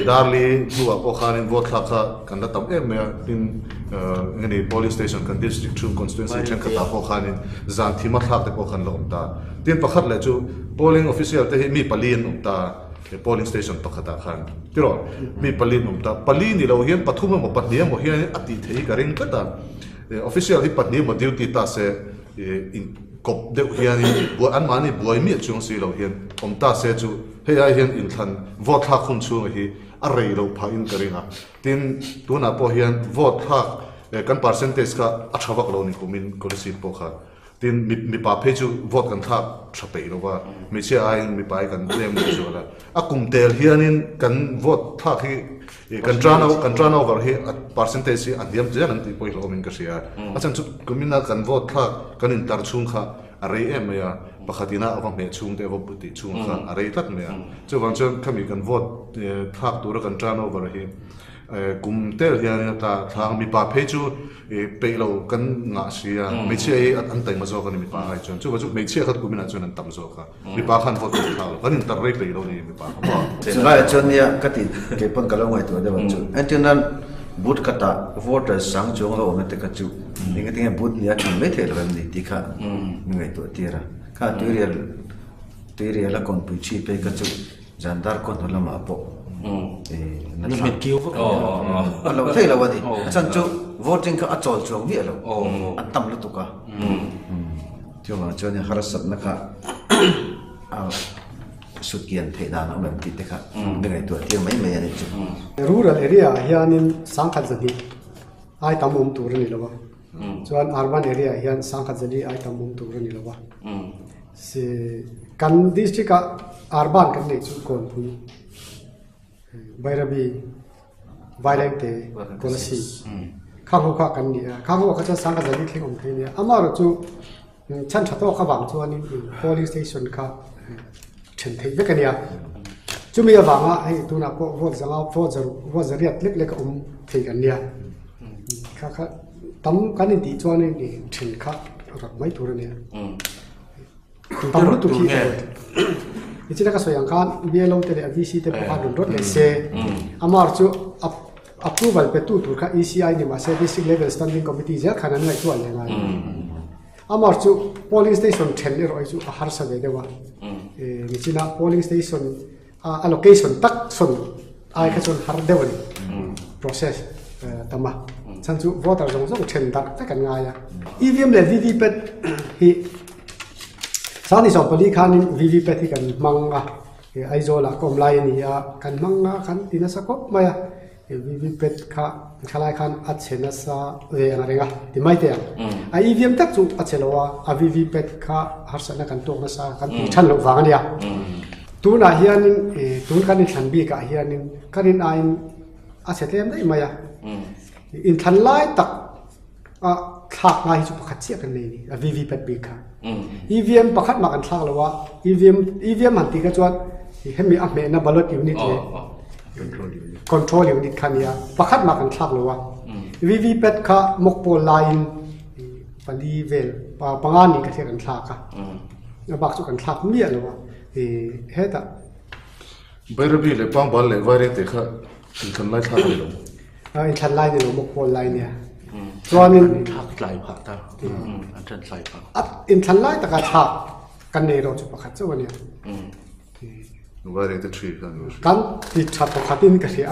darli nuwa po khan in vote kha kan da tam em in ngani polling station kan district chung constituency chen ka ta po khan in zan thima thak te po khan lo ta tin pakhat le chu polling official te hi mi palin ta polling station pakhata khan tiro mi palin pali ni lo hian pathuma mo patnia mo hian ati thei ka ring ka ta official hi patni mo duty ta se in kop de hian bu an mani buai mi chung si lo hian ta se chu he ai hian Inthlan vote thak khun chu hi a rei lo pha in ka ringa tin tuna po hian vote thak kan percentage ka a thawak lo ni Kumin Kolasib po kha tin mi pa phe chu vote kan thak thapei lo wa mi che ai mi pai kan claim ni chu la a kum tel hianin kan vote thak hi kan trana over hi percentage an diam jan an ti poi lo min ka sia a chan chu Kumina kan vote thak kan in tar chung kha a rei em ya pakhatina awang me chung te vote chung kha a rei tat me chu wang chu khami kan vote thak tur kan trana over hi kum tel hian ta thang mi pa phe chu pe lo kan nga sia me che an tai ma zo kan mi pa ai chon chu chu me che khat Kumina chon an tam zo kha mi pa khan vote thak lo kan in tar rei pe lo ni mi pa Chunga chon ya kati ke pon kalong ngai to de ba chu antinan but kata voters sang chung lo me te ka chu ninga tinga but ni a thum me the lo ni ti kha ngai to tira kha tuirial la kon pu chi pe ka chu jandar kon la ma po na mi kiu vo lo thei lo wa di chan chu voting ka a chol chung mi lo an tam lu tu ka chu ma chon ya harasat na khaสุดเกียนเทดานเอาแบบติดนะครับเป็นไงตัวเที่ยวไม่เนี่ยจุด rural area เฮียนินสังขัดจะดีไอ้ตามมุมตัวนี่หรอวะส่วน urban area เฮียนสังขัดจะดีไอ้ตามมุมตัวนี่หรอวะสิกัน district กับ urban กันเนี่ยจุดก่อนพูดใบระบีใบแรงเตะคนละสีข้าวหัวกันเนี่ยข้าวหัวก็จะสังขัดจะดีที่องค์เนี่ยอามาเราจุชั้นชั้นโต๊ะข้าวบังส่วนนี้ polling station ค่ะเช่นที่เวกันเนี่ยจุมีอะไรบ้างอ่ะให้ตัวนักโหวตจะเอาโหวตจะเรียกเล็กๆอุ้มที่กันเนี่ยค่ะตั้มกันนี่ดีจวนนี่เช่นค่ะรักไม่ตัวเนี่ยตั้มรู้ตัวที่นี่ที่นักสวยงานเบี้ยลงเตะอวีซีเตะพาดุนรถเลยเซ่อามาร์จูapproval ไปตู้ตัวค่ะ ECI นี่มาเซ่ district level standing committee จะขนาดไหนตัวอะไรกันอามาร์จู polling station เช่นนี่เราจูหาร์สเดเดว่านี่ที่นัก polling station allocation ตักส่วนไอ้แค่ส่วนหาร์เดวัน process ตั้มมาฉันจู voter จงส่งเช่นตักแต่กันง่ายEVM เลย VVPAT ที่สารที่สองผลิตคัน VVPAT ที่กันมังอ่ะไอโซล่ะกลมลายนี่อ่ะกันมังอ่ะกันที่นั่นสักก็ไม่อ่ะ VVPAT ค่ะขลายคันอัดเชนส์อะไรเงี้ยที่ไม่เที่ยงไอ EVM ตักจูอัดเชลว่า VVPAT ค่ะหาร์สนักกันตัวนั่นสักกันชั้นลงฟังเนี่ยตัวน่ะเฮียนินตัวกันนี่ฉันบีกับเฮียนินกันนี่ไอ้อาเซเทียมได้ไหมอ่ะอินทันไล่ตักทักมาให้จุดประคัดเสียกันนี่VVPAT บีค่ะ EVM ประคัดมากันทักแล้วว่า EVM มันตีกันจวนเห็นมีอันเมนบอลลูนยูนิตเลย control unit คันนี้ประคัดมากันทักแล้วว่า VVPAT ค่ะมกโปไลน์ปลีเวลปังงานนี่ก็เทียกันทักค่ะบักจุกันทักมีอะไรวะเฮ็ดใบระบีเลยปังบอลเลยวารีเตะค่ะอินทันไล่ทักเลยหรออินทันไล่เนี่ยมกโปไลน์เนี่ยส่วนนี้ทักไหลผ่าตาอันเช่นไหลผ่าอินทันไล่ตะกาทักกันเนี่ยเราจะประคัดเจ้าวันนี้วารีเตะทรีกันที่ชัดประคัดนี่ก็เสีย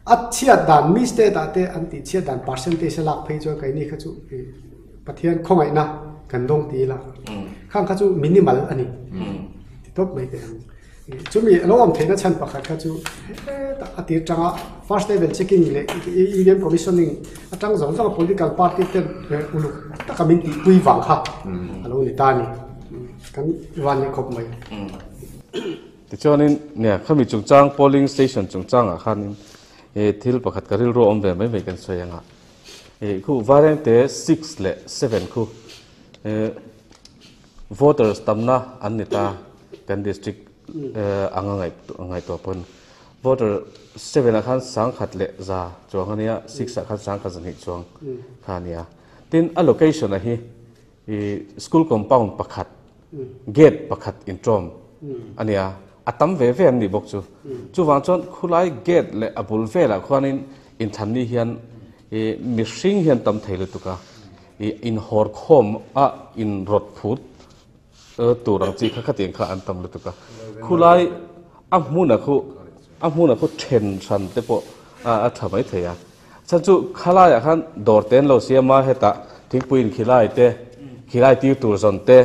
อัดเชียดด่านมิสเตอร์แต่อันที่เชียดด่าน percentage หลักเพย์จ่อกันนี่เขาจุประเทศคงไงนะกันดงตีละข้างเขาจุมินิมัลอันนี้ทบไม่เต็มจุมีเราอมเทนะฉันประคัดเขาจุอันที่จังอ่ะ first level checking เลย EVM commissioning จังสองจัง political party เต็มอุลุตะกมินตีคุยหวังครับเราในตานี่กันวันนี้ครบไหมแต่ช่วงนี้เนี่ยเขามีจุงจ้าง polling station จุงจ้างอ่ะคันนี้ที่เราประคัดกันเรื่องรวมแบบไม่กันสวยงามคู่ variant 6 และ 7 คู่ voters tamna anita kan district angai to pon voter 7 khan sang khat le za chongania 6 khan sang kha zani chong khania tin allocation a hi school compound pakhat gate pakhat introm ania atam ve ve an ni bok chu wang chon khulai gate le abul ve la khwanin Inthlanni hian mishing hian tam theilu tuka in hor khom a in rot phut turang chi kha khateng kha an tam lu tuka khulai amhuna khu then san te po a thamai theya chanchu khalai a khan dorten lo siama heta thingpuin khilai ti tur zon te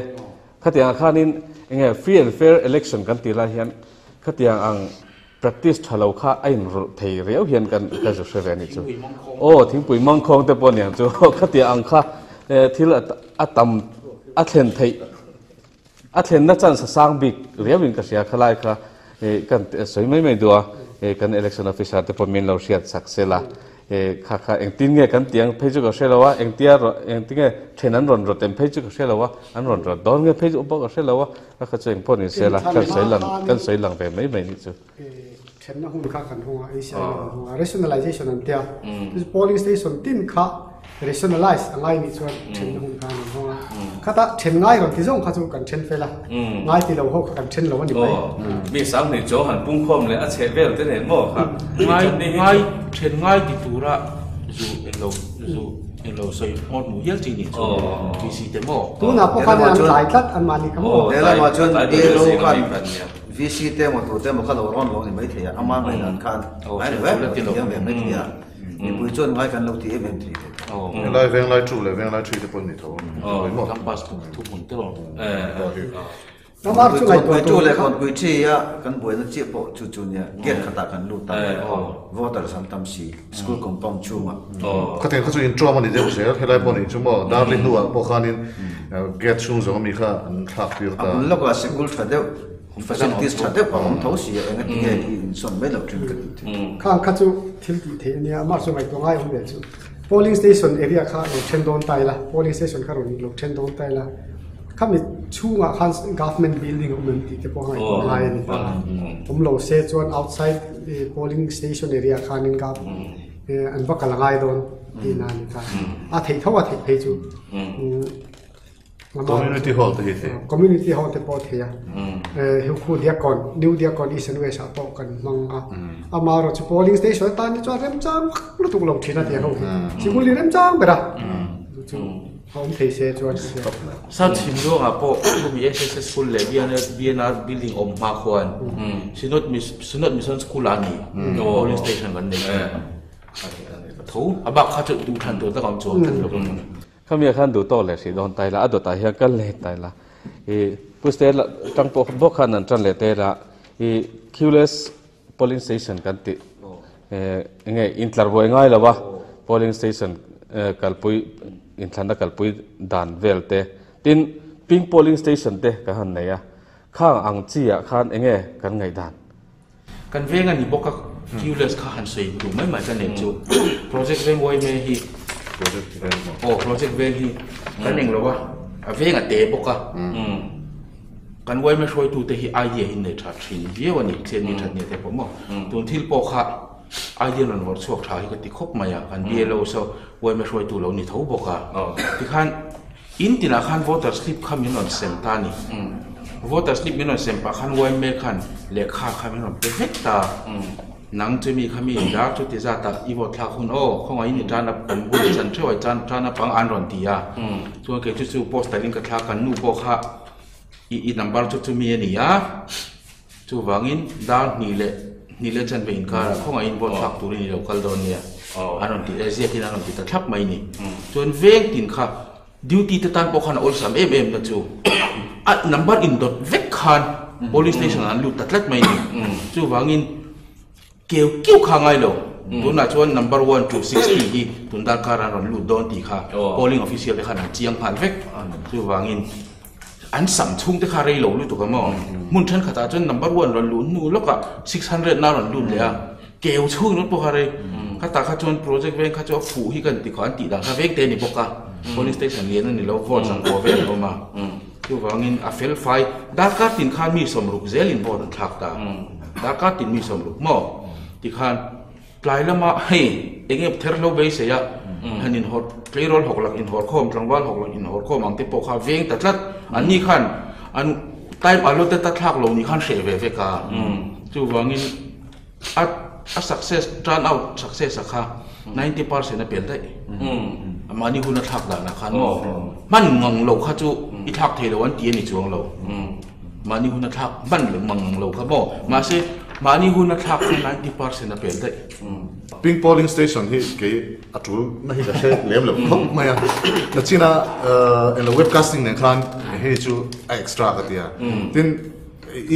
khatiang khanin enge free and fair election kan tila hian khatiang ang practice thalo kha ain ro thei reu hian kan ka ju se ni chu thingpui mangkhong te po ni chu khatiang ang kha thil atam athlen thei athlen na chan sa sang bik rewin ka sia khalai kha kan soi mai duwa kan election officer te po min lo siat saksela kha engtin nge kan tiang pheju ko selawa engtia engtinge thenan ron ro tem pheju ko selawa an ron ro don nge pheju bo ko selawa kha cheng po ni sela kan sei lang ve mai ni chu then na hum kha kan hunga isia hunga rationalization an tia this polling station tin kha rationalize angai ni chuan then na hum kha an hunga khata then ngai ro ti jong kha chu kan then fela ngai ti lo ho kan then lo ni bai mi sang ni jo han pung khom le a che vel te ne mo kha ngai then ngai ti tura zu en lo soi hot mu yel chi ni chu ti si te mo tu na po kha an lai tat an mani ka mo le la ma chuan e lo kan VC te mo tu te mo kha lo ron lo ni mai thea ama mai nan khan ai le yang ve mai thea ni pui chuan ngai kan lo ti em tri lai veng lai chu le veng lai chu te pon ni tho mo campus tu mun te lo no mar chu ngai pui chu le kon pui chi ya kan boi na chi po chu chu nia get khata kan lu ta voter sam tam si school compound chu ma khateng kha chu in trauma ni de se helai pon ni chu mo darling nu po khanin get chung zo mi kha an thak pir ta lo ka school thade facilities thade pa om tho si eng ti ge son me lo trim ka kha chu thil ti the nia mar chu ngai to ngai om le chu polling station area kha lo then don tai la polling station kha ro lo then don tai la kami chunga khan government building om ti te po ngai ni ta om lo se chuan outside polling station area khan in gap an ba kala ngai don ti na ni ta a thei thawa thei phei chu community hall te he community hall te po the ya hu khu dia kon new dia kon is anwe sa to kan mang ama ro chu polling station ta ni chu rem chang lu tu lo thina dia ho chi gul rem chang bera chu hom thei se chu sa chim ro nga po mi SSS school le VNR building om ma khwan sinot mission school ani polling station kan nei tho abak kha chu tu than to ta kam chu kan lo kami akan du to le si don tai la ado ta hian kan le tai la puste la tang po bo khan an tran le te la qless polling station kan ti nge intlar bo ngai la wa polling station kalpui Inthlanna kalpui dan vel te tin ping polling station te ka han nei a khang ang chi a khan enge kan ngai dan kan venga ni boka qless kha han sei tu mai kan ne chu project veng woi me hi project ven hi kan eng lowa a venga te boka kan wai me shoi tu te hi idea hin nei tha thin ye wani chen ni that ni te pomo tun thil po kha idea non wor chok tha hi ka ti khop maya kan bia lo so wai me shoi tu lo ni tho boka ti khan in tina khan voter slip khamin on sem ta ni voter slip min on sem pa khan wai me khan le kha khamin on perfect ta nangจะมีขมิ้นรักชุดที่จะตัดอีโวทาคุณโอ้ข้างในนี่จานเป็นบุญฉันช่วยจานปังอันรอนตีอ่ะส่วนเกี่ยวกับโพสต์แต่ลิงก์ทากันนู่นบอกค่ะอีนัมบาร์ชุดจะมีนี่อ่ะจู่วางินด้านนี่เลยฉันเป็นการข้างในบนฝักตัวนี้เราคัลโดเนียอันรอนตีเอเซียที่อันรอนตีตัดทับไม่นี่ส่วนเวงตินค่ะดิวตี้ตัดบอกขันโอลสามนะจู่อันนัมบาร์อินดอทเวกขัน police station อันลุตัดเล็ดไม่นี่จู่วางินเกี่ยวข้างไงโลตัวน่าชวน number 1 to 60ที่ตุนดาการันลูดดอนตีค่ะ polling official ที่ขนาดเจียงผ่านเวกคือวางินอันสัมชุ่งที่ข้าเรยโลลูตัวกันมั้งมุนฉันขนาดจน number 1รันลูดนู่นแล้วก็600น่ารันลูดเลยอ่ะเกี่ยวชุ่งนั่นพวกข้าเรยข้าตาข้าจน project เวงข้าจะผูกให้กันตีขวานตีด่างข้าเวกเตนิบอกค่ะ polling station เรียนนั่นนี่เรา vote สังกัวเวงออกมาคื chu wangin a fel fai darka tin khan mi somruk zel in bon thak ta darka tin mi somruk mo ti khan plai lama hei engep therlo be se ya hanin hot payroll hoklak in hor khom tlangwal hoklak in hor khom ang te po kha veng tatlat ani khan an time alote ta thak lo ni khan she ve ka chu wangin a success turn out success akha 90% na pel dai mani hun na thak da na khan man ngang lo kha chu I thak the lo an ti ni chuang lo mani hun na thak ban le mang lo kha bo ma se mani hun na thak 90% na pel dai ping polling station hi ke atul na hi ka she lem lo khop ma ya na china in the webcasting ne khan he chu extra ka dia tin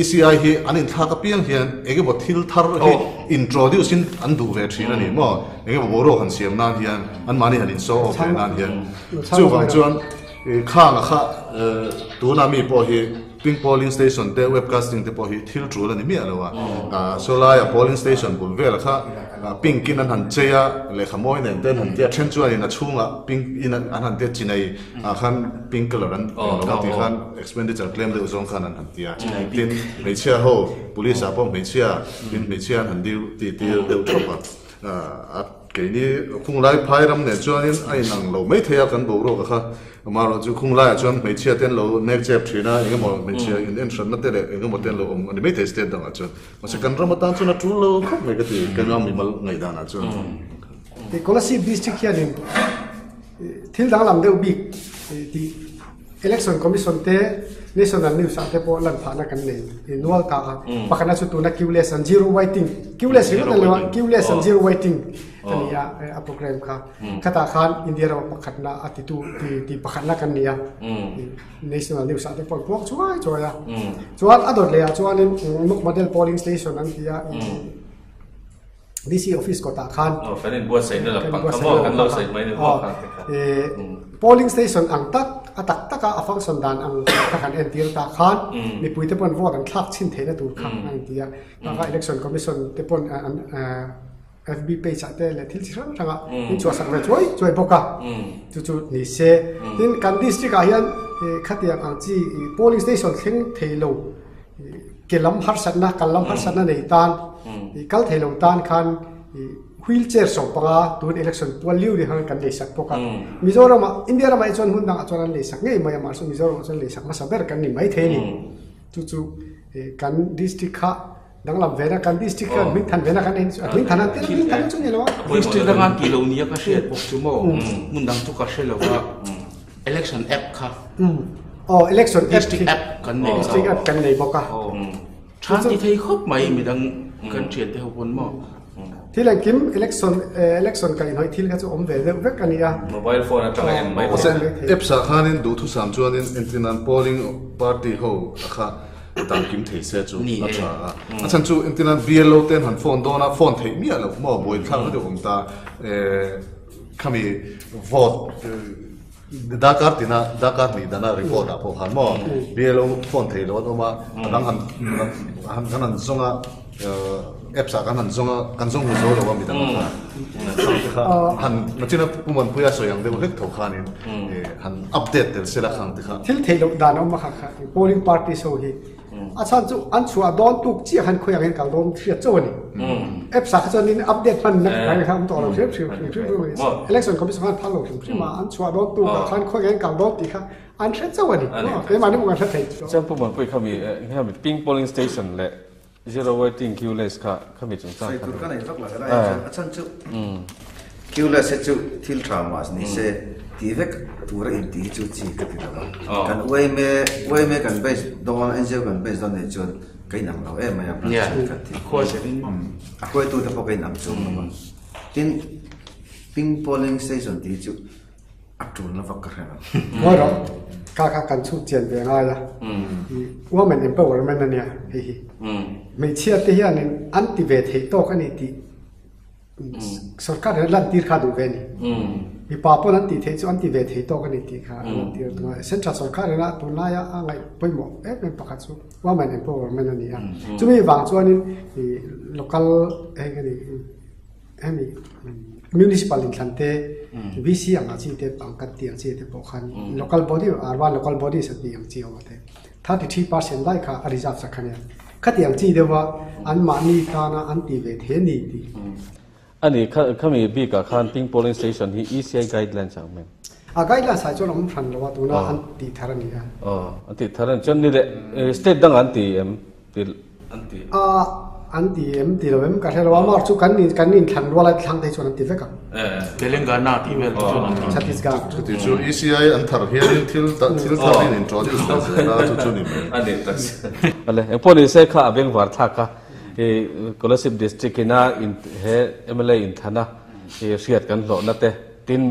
ECI hi anin thaka piang hian ege bo thil thar hi introduce in andu ve thina ni mo ege bo ro han siam nan hian an mani hanin so of nan hian chu wang chuan khang kha tu na mi po hi ping polling station te webcasting te po hi thil tru la ni mi alawa so la ya polling station bul vel kha ping kin an han cheya le khamoi nen ten han tia then chuan in a chunga ping in an han te chinai khan ping color an ti khan expenditure claim de uzong khan an han tia tin me chia ho police a pom me chia tin me chia han diu ti de uthopa a ke ni khung lai phai ram ne chuan in ai nang lo mai thea kan bo ro kha ma ro chu khung lai chuan me chia ten lo nek chep thina enge mo me chia in entrance na te le enge mo ten lo ani me the state da chuan ma se kan ramatan chuan a tru lo khop me ka ti kan mi mal ngai da na chuan the Kolasib District here in thil dang lam deu big the election commission te national news ate po lan phana kan nei nual ta pakana chu tu na qless and zero waiting qless ri na lewa qless and zero waiting tania a program kha khata khan india ra pakhatna atitu ti pakhatna kan nia national news ate po pok chuai choya chuan ador le chuan muk model polling station an tia DC office ko ta khan fanin buatsaih la pakamo kan lo sai mai ne ho polling station ang tak atak taka afang sandan ang takan entir ta khan ni puite pon vote an thak chin theina tur khang ang tia ka election commission te pon FB page ate le thil chira thanga in chua sak ve choi boka chu ni se tin kan district a hian khatia ang chi polling station thing theilo kelam har satna kalam har satna nei tan kal theilo tan khan wheelchair so panga tu election tual liu ri han kan le sak poka mizoram india ra mai chon hun dang chon le sak ngei mai mar so mizoram chon le sak ma saber kan ni mai the ni chu kan district kha dang lam vera kan district kan min than vera kan min than an te min than chu ni lo district dang kilo ni ka she pok chu mo mun dang chu ka she lo wa election app kha election district app kan nei district app kan nei boka chan ti thei khop mai mi dang kan chen te hopon mo thil ang kim election kan hoi thil ka chu om ve ve kan ya mobile phone atang em mai app sa khanin du thu sam chuan in Inthlan polling party ho kha tam kim thei se chu na cha a chan chu Inthlan BLO ten han phone dona phone thei mi alo mo boil thang de om ta khami vote Dakar ni dana report apo han mo BLO phone thei lo no ma dang han zonga app sa kan zonga kan zong zo lo mi dang han na china puman puya so yang de hek tho khanin han update tel sela khang te kha thil thei lo dan om kha polling party so hi achan chu an chua don tuk chi han khoya gen kal don thria cho ni app sa kha nin update pan na kai kham to lo thri election commission han phalo thri ma an chua don tuk khan khoya gen kal don ti kha an thria cho ni ke ma ni mo kan thei chen puman pui khami ping polling station le zero waiting qless khami chungchang sai tur kan ai vak la ga achan chu qless chu thil tramas ni se tivek tura in ti chu chi ka ti da kan way me kan base don angel kan base don ne chu kai nam lo e ma ya ka ti ko se din a ko tu ta po kai nam chu ma tin ping polling station ti chu atul na vak ka ha mo ro ka kan chu chen ve nga ya women empowerment na nia hi me chia te hian anti ve thei to kan ni ti sarkar lan tir kha du ve ni mi pa po nan ti thei chu anti ve thei to kan ni ti kha ti tu central sarkar na tu na ya angai poimo men pakhat chu women empowerment na nia chu mi wang chuan in local he ni municipal Inthlan te VC ang achi te pangkat ti ang chi te pokhan local body arwan local body sa ti ang chi awate 33% lai kha reserve sakhane khati ang chi dewa an mani ta na an ti ve the ni ti ani khami bi ka khan ting polling station hi ECI guidelines ang men a guidelines sa chon am phan lo wa tu na an ti tharani ha anti tharan chon ni le state dang anti em til anti anti em ti lo em ka thela ma chu kan ni thang wala thang te chon ti ve ka Telangana ti vel chon Chhattisgarh ti chu ECI an thar hian thil thar in introduce ta zela chu ni me ani tas ale em poni se kha abeng war tha ka e Kolasib District ina in he MLA Inthlanna e riat kan lo na te tin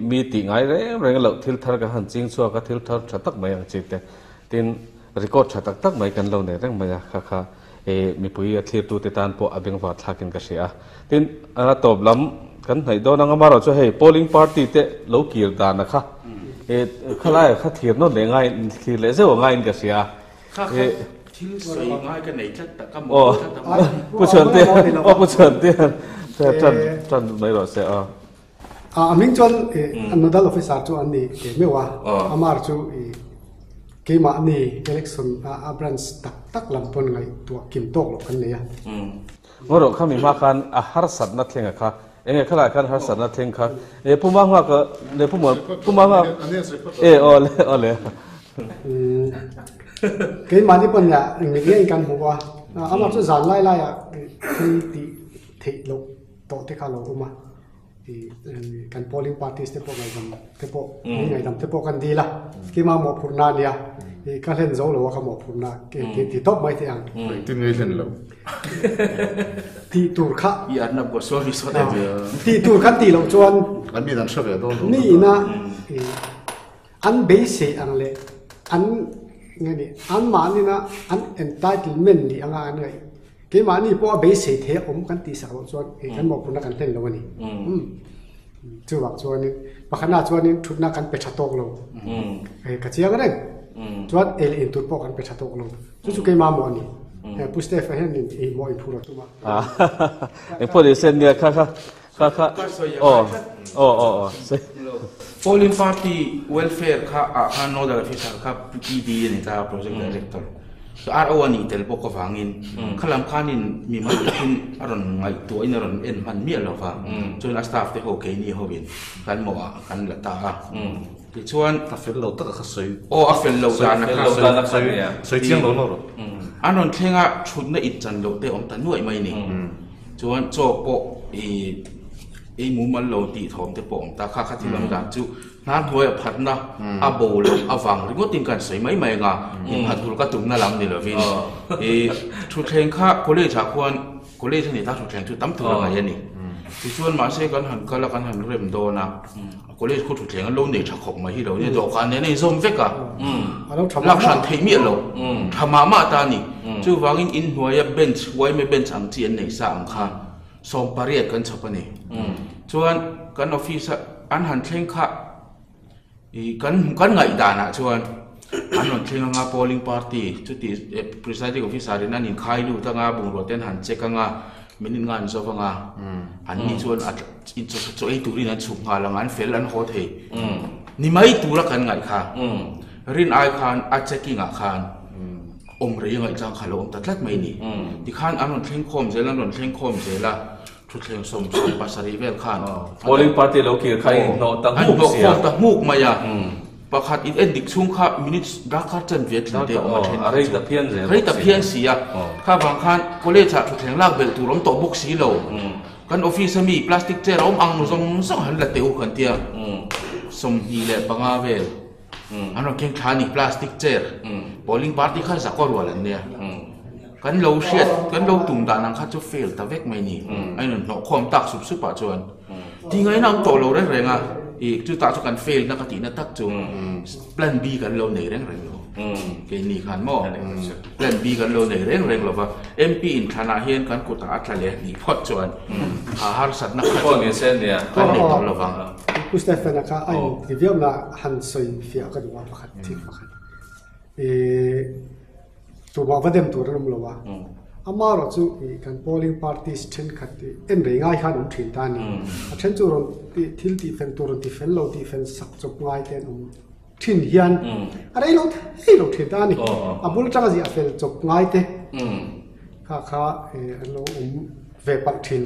mi ti ngai reng lo thil thar ka han ching chu ka thil thar thatak mai ang chi te tin record thatak tak mai kan lo ne reng mai kha mi pui a thlir tu te tan po abeng wa thlakin ka sia tin ana top lam kan hai do nang amaro chu hei polling party te lo kir da na kha khalai kha thir no le ngai thir le zo ngai in ka sia thil soi ngai ka nei chat ta ka mo pu chon te pu chon te tran mai ro se aming chon another officer chu an ni ke mewa amar chu ke ma ni election a branch tak lampon ngai tu kim tok lo kan ne ya ngoro khami ma khan a har sat na thenga kha enge khala kan har sat na theng kha puma nga ka le puma nga ole ke ma ni pon ya mi ge kan huwa amar chu zan lai ya ti thei lo to te kha lo uma kan polling parties te po ngai dam te po ngai dam te po kan di la ki ma mo phurna nia ka len zo lo ka mo phurna ke ti top mai te ang ti ngai len lo ti tur kha ya na go sorry so da ti tur kha ti lo chuan an mi dan shave do ni na an be se ang le an ngai ni an ma ni na an entitlement ni anga an ngai ke ma ni po be se the om kan ti sa lo chuan kan mo phurna kan len lo ni chu wak chuan ni pakhana chuan ni thutna kan pe thatok lo ka chiang reng chuan el in tur po kan pe thatok lo chu ke ma mo ni puste fa hen ni mo in phura tu ma e poli sen ne kha polling party welfare kha nodal officer kha PD ni ta project director so RO ni tel po ko wangin khalam khanin mi ma tin aron ngai tu in aron en man mi lo fa chun staff te ho ke ni ho bin kan mo kan la ta ti chuan ta fel lo ta kha soi a fel lo da na kha soi chiang lo lo anon thenga thut na it chan lo te om ta nuai mai ni chuan cho po mu mal lo ti thom te po om ta kha thilam da chu na hoi phat na a bol a wang ringo tin kan sei mai nga in hatul ka tum na lam ni lo vin thu thleng kha college a khuan college ni ta thu thleng thu tam thu nga ya ni ti chuan ma se kan han kala kan han rem do na college khu thu thleng lo nei thakok mai hi lo ni do kan ne nei zom veka lak san thei mi lo thama ma ta ni chu wangin in hnuaia bench wai me bench ang chi an nei sa ang kha som pariat kan chapani chuan kan office an han thleng kha kan ngai da na chuan anon thleng nga polling party chu ti presiding officer in an in khai lu ta nga bung ro ten han check nga minin ngan zo nga an ni chuan in chu ei turin an chhunga lang an fel an ho thei ni mai tura kan ngai kha rin ai khan a checking a khan om re ngai chang khalo om tatlat mai ni ti khan anon thleng khom zela non thleng khom zela thu thleng som pasari vel khan polling party lo ki khai no tang hu sia ta muk maya pakhat in edik chung kha minutes dakar chan vet te arei ta phian ze rei ta phian sia kha bang khan college a thu thleng lak bel tu rom to book si lo kan office mi plastic chair om ang no zong han la teu khan tia som hi le panga vel ano keng thani plastic chair polling party kha zakor wala ne kan lo shiat kan lo tum da nang kha chu fail ta vek mai ni ai no khom tak sup pa chuan ti ngai nang to lo re nga chu ta chu kan fail na ka ti na tak chu plan B kan lo nei reng lo ke ni khan mo plan B kan lo nei reng lo ba MP in thana hian kan ku ta atlale ni phot chuan har sat na ko ni sen ya kan ni to lo wang Mustafa ka ai review na han soi fia ka duwa pakhat thi pakhat tu ba vadem tu ram lo wa amaro chu kan polling parties then khati en re ngai khan thin ta ni a then chu ron ti thil ti fen tur ti fen lo ti fen sak chop ngai ten thin hian a rei lo thin ta ni a bul tanga ji a fel chop ngai te kha lo về bạc thìn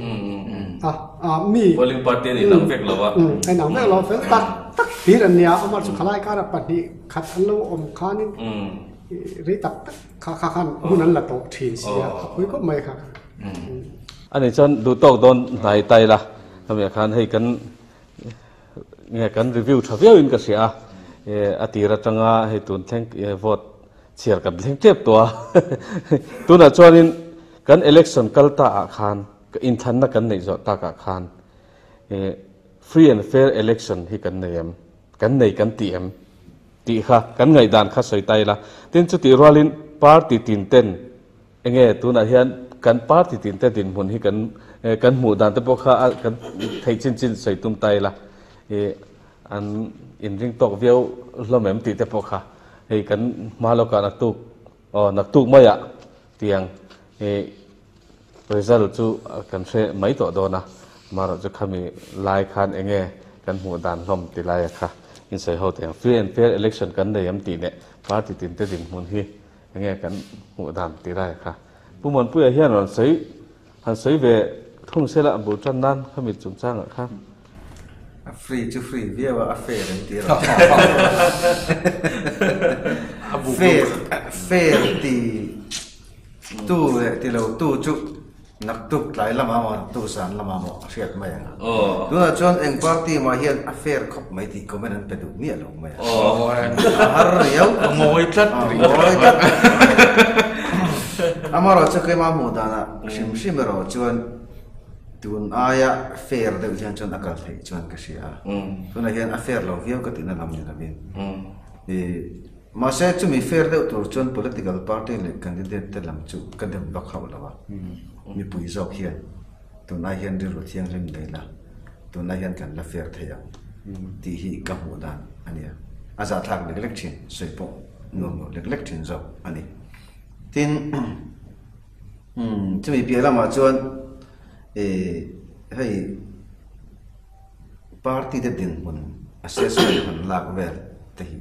mi polling party ni nang vek lawa ai nang vek lawa fel tak ti ran nia amar chu khalai ka ra pati khat lo khanin ri tak khan hunan la to thin sia khoi ko mai kha ani chan du tok don nai tai la kami khan hei kan nge kan review thaviau in ka sia atira tanga hei tun thank vote chiar kan thleng tep to tuna chuanin kan election kalta a khan Inthlan na kan nei zo ta ka khan free and fair election hi kan nei kan ti kha kan ngai dan kha soi tai la tin chu ti rolin party tin ten enge tuna hian kan party tin te din mun hi kan mu dan te pok kha kan thei chin soi tum tai la an in ring tok viau lomem ti te pok kha hei kan maloka nak tuk maya tiang result chu kan se mai to do na maro chu khami lai khan enge kan mu dan lom ti lai kha in sei ho te free and fair election kan nei am ti ne party tin te din mun hi enge kan mu dan ti lai kha pumon pu hian ron sei ve thung se la bu chan nan khami chungchang kha free to free via a fair and tira fair ti tu ti lo tu chu nak tuk lai lama ma tu san lama mo siat mai nga tu na chon eng party ma hian affair khop mai ti comment an pedu mi lo mai har riau ngoi tat amaro cha kai ma mu dana sim ro chon tun aya fair de jan chon akal thei chon ka sia tu na hian affair lo viau ka tin na lam ni na bin ma se chu mi fair de tur chon political party le candidate te lam chu kadem lok khaw lawa mi pui zok hian tu na hian ri ro thiang rim dei la tu na hian kan la fair thaya ti hi ka mu dan ania aza thak le election soi po no le election zo ani tin chu mi pia lama chuan hei party de din mun assessment han lak vel te hi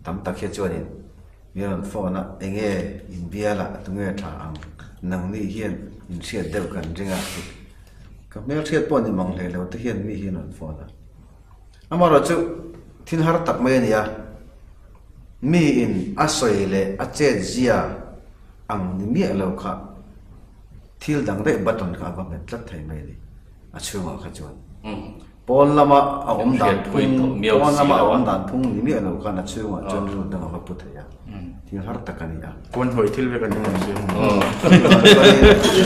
tam tak he chuanin miron phone enge in biala tunge tha ang nang ni hian in siat deuh kan ringa ka mel siat pon ni mang le lo te hian mi hian on phone amaro chu thin har tak mai ania mi in asoi le a che zia ang ni mi lo kha thil dang re baton ka ba met tlat thai mai ni a chunga kha chuan pon lama a om dan pon lama a om dan phung ni mi lo kha na chunga chon ru dang ka pu thaya thil har tak ania kon hoi thil ve kan ni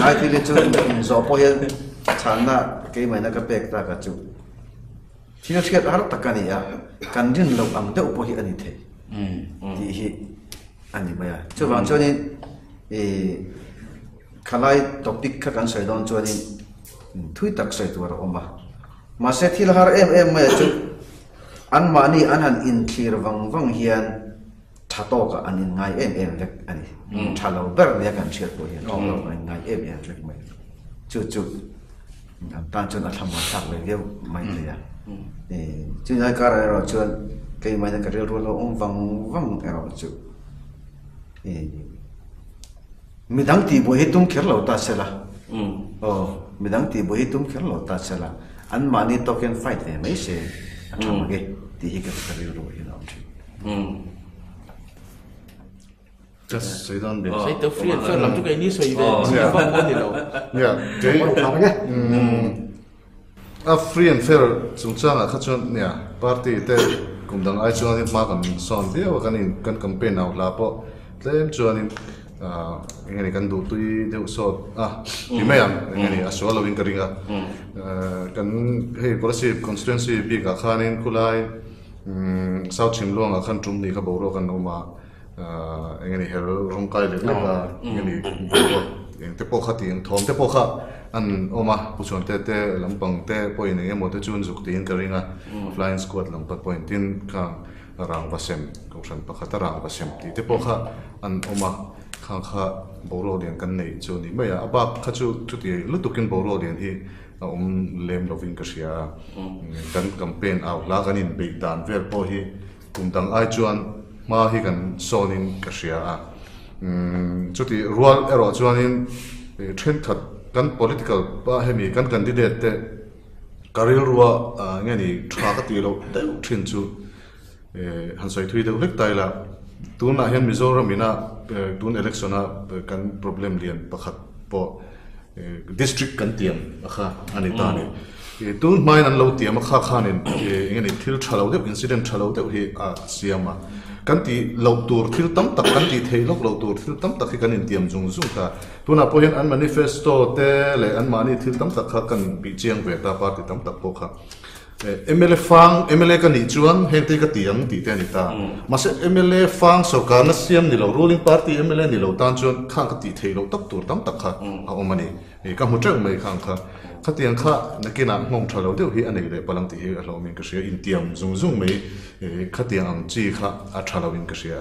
ai thil chu in zo po hian chana ke mai na ka pek ta ka chu thil chiat har tak ania kan din lo ang deuh po hi ani the ti hi ani maya chu wang chonin khalai topic kha kan sai don chonin thui tak sai tu ra oma ma se thil har em mai chu an mani an han in thlir wang hian thato ka an in ngai em lek ani thalo ber ne kan chiat po hian thalo ngai em lek mai chu tan chon a thama tak le veu mai le ya chu nai ka ra ro chuan ke mai na ka rel ro lo wang ero chu midang ti bo hitum kher lo ta sela midang ti bo hitum kher lo ta sela an mani token fight ve mai se athamage ti hi ka rel ro hi nam chi just say don be sai to free and fair lam tu kai ni soi ve fa mon ni lo yeah a free and fair chungchang a khachon nia party te kumdang ai chuan ma kan son be wa kan campaign out la po tlem chuan in ngani kan du tui deu so ti mayam ngani aswa lo in karinga kan hei Kolasib constituency bi ka khanin kulai south chimlong a khan tum ni kha boro kan oma ngani hel rong kai le ka ngani te po khati thom te po kha an oma puchon te lampang te point nge mo te chun juk tin karinga flying squad lampat point tin ka rang basem ko san pakhat rang basem ti te po kha an oma khang kha boro lian kan nei chu ni mai a ba kha chu ti lu tukin boro lian hi lem loving ka sia kan campaign out la kan in be dan ver po hi dang ai chuan ma hi kan sonin ka sia a chu ti rual ero chuan in trend khat kan political pa hemi kan candidate te karil ruwa ngani thra ka ti lo da thin chu han sai thui de lek tai la tun a hian Mizoram ina tun election a kan problem lian pakhat po district kan tiam kha ani ta ni tun mai nan lo tiam kha khanin ngani thil thalo de incident thalo de hi a siama kan ti lo tur thil tam tak kan ti thei lok lo tur thil tam tak hi kan in tiam jung jung ta tuna po hian an manifesto te le an mani thil tam tak kha kan bi chiang ve ta party tam tak po kha MLA kan ni chuan hente ka tiang ti te ni ta mase MLA fang sarkar na siam ni lo ruling party MLA ni lo tan chuan khang ka ti thei lo tak tur tam tak kha a omani ka mu trek mai khang kha ka tiang kha nakina ngom thalo deuh hi anei le palang ti hi a lo min ka sia in tiam zung zung mai ka tiang ang chi kha a thalo in ka sia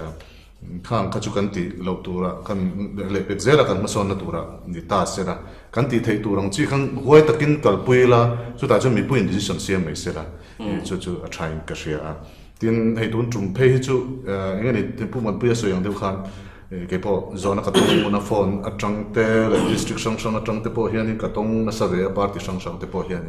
khang ka chu kan ti lo tura kan le pek zela kan ma son na tura ni ta sera kan ti thei turang chi khang huai takin kalpuila chu ta chu mi puin decision siam mai sera chu a trying ka sia tin hei tun tum phei chu ngani tempu man puya so yang deuh khan ke po zona ka tong na phone atang te le district sanction atang te po hian ka tong na sa ve party sanction te po hian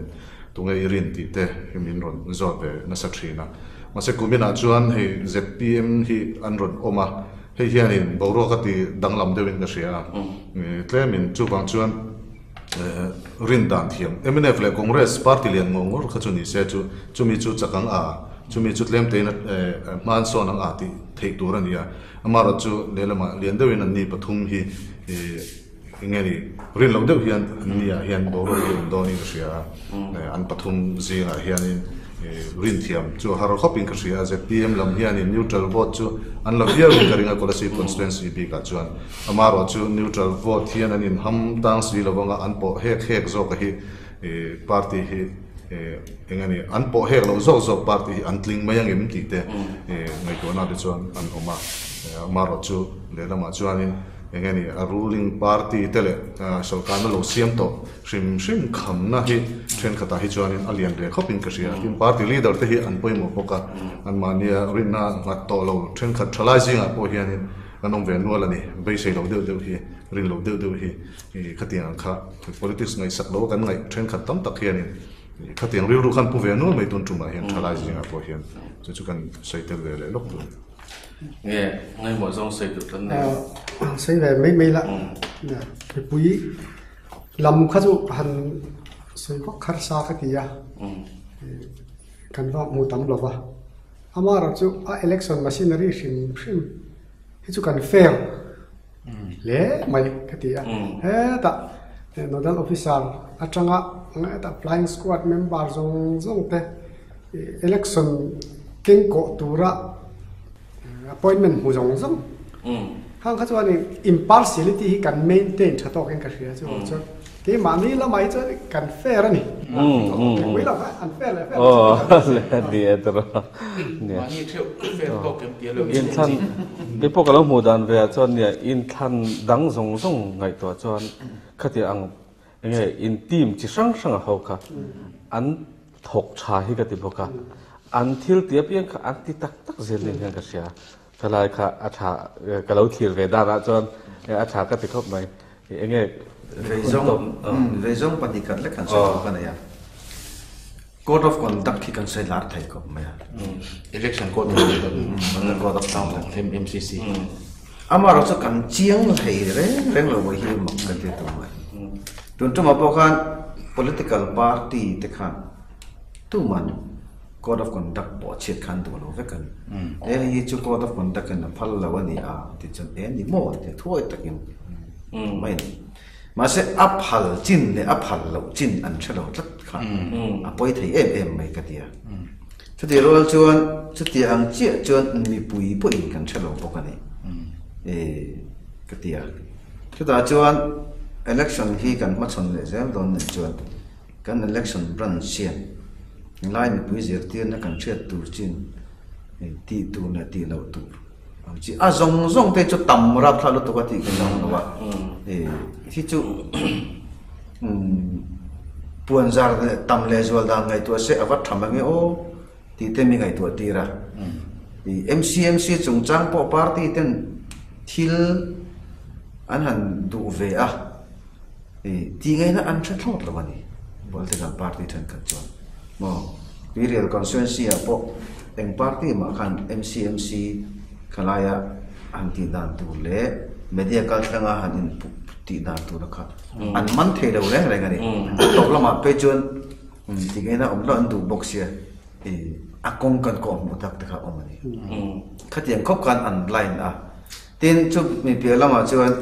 tunga irin ti te himin ron zo be na sa thina mase Kumin a chuan hei ZPM hi anron oma hei hianin boro ka ti danglam deuhin ka sia tlemin chu bang chuan rin dan thiam MNF le Congress party lian ngor kha chu ni se chu mi chu chakang a chu mi chu tlem te na man so nang a ti thei tur ania amara chu lelama lian deuhin an ni pathum hi ngani rin lo deuh hian nia hian boro do ni ka sia an pathum zinga hianin rin thiam chu har khopin ka sia ZPM lam hian in neutral vote chu an lo hiar karinga Kolasib constituency bi ka chuan amaro chu neutral vote hian an in ham tang si lawanga an po hek zo ka hi party hi engani an po hek lo zo party hi an tling mayang em ti te ngai ko na de chuan an oma amaro chu le lama chuan in engani a ruling party tele sarkar na lo siam to shim kham na hi thren khata hi chuanin alian re khopin ka sia tin party leader te hi an poimo poka an mania rinna ngat to lo thren khat thalai zinga po hianin anom ve nuala ni bei sei lo deuh hi rin lo deuh hi khatiang kha politics ngai sak lo kan ngai thren khat tam tak hianin khatiang riu khan pu ve nu mai tun tuma hian thalai zinga po hian chu kan sei tel ve le lok tu nghe ngay mỗi dòng xây được tấn này xây về mấy lạ cái bụi làm khá dụ hẳn xây có khá xa cái kia cần vào mua tấm lộc à ama rồi chú election machinery sim hết chú cần fair lẽ mày cái kia hết ta nodal officer achanga ta flying squad member zong te election kinh cổ tura appointment mu zong hang kha chuan impartiality hi kan maintain thatok en ka hria chu ke mani la mai chu kan fair ani we la unfair la fair di etro mani theu fair ko kem tia lo Inthlan be pok lo hmudan ve chuan nia Inthlan dang zong ngai to chuan khati ang nge in team chi sang ho kha an thok tha hi ka ti boka an thil tiap yang kha an ti tak zel ni ka sia kalai kha atha kalau thir ve da ra chuan atha ka ti khop mai enge reizong panikat le kan so kana ya code of conduct ki kan sai lar thai ko mai election code code of conduct MCC amaro sa kan chiang thei reng lo hi mak ka te to mai tun tu ma po khan political party te khan tu man code of conduct bo chet khan tu lo ve kan hi chu code of conduct kan phal lawani a ti chan ni mo te thoi takin mai mà sẽ áp hal chin để áp hal lẩu chin ăn cho lẩu rất khá à bôi thấy em mấy cái gì cho thì rồi cho thì hàng chia cho mi bùi cảnh cho lẩu bốc cái này cái gì cho ta cho election khi cần mất son để xem đón để cho cần election run xiên lại mi bùi giờ tiền nó cần chia tu chin ti tu là ti lẩu tu chỉ zong zong te chu tam rap tha lu to ka ti kan no wa hi chu puan zar tam le zwal da ngai to se avat thamange o ti te mi ngai to ti ra MCMC chungchang po party ten thil an han du ve a ti ngai na an thot lo mani political party then kan chon mo real constituency a po eng party ma khan MCMC khalaya an ti dan tu le media kalthanga hanin ti dan tu rakha an man the do le ngani to lama pe chon ti ngai na om lo an du box ya akong kan ko mo tak ta om ni khatiang khop kan an line a tin chu mi pe lama chuan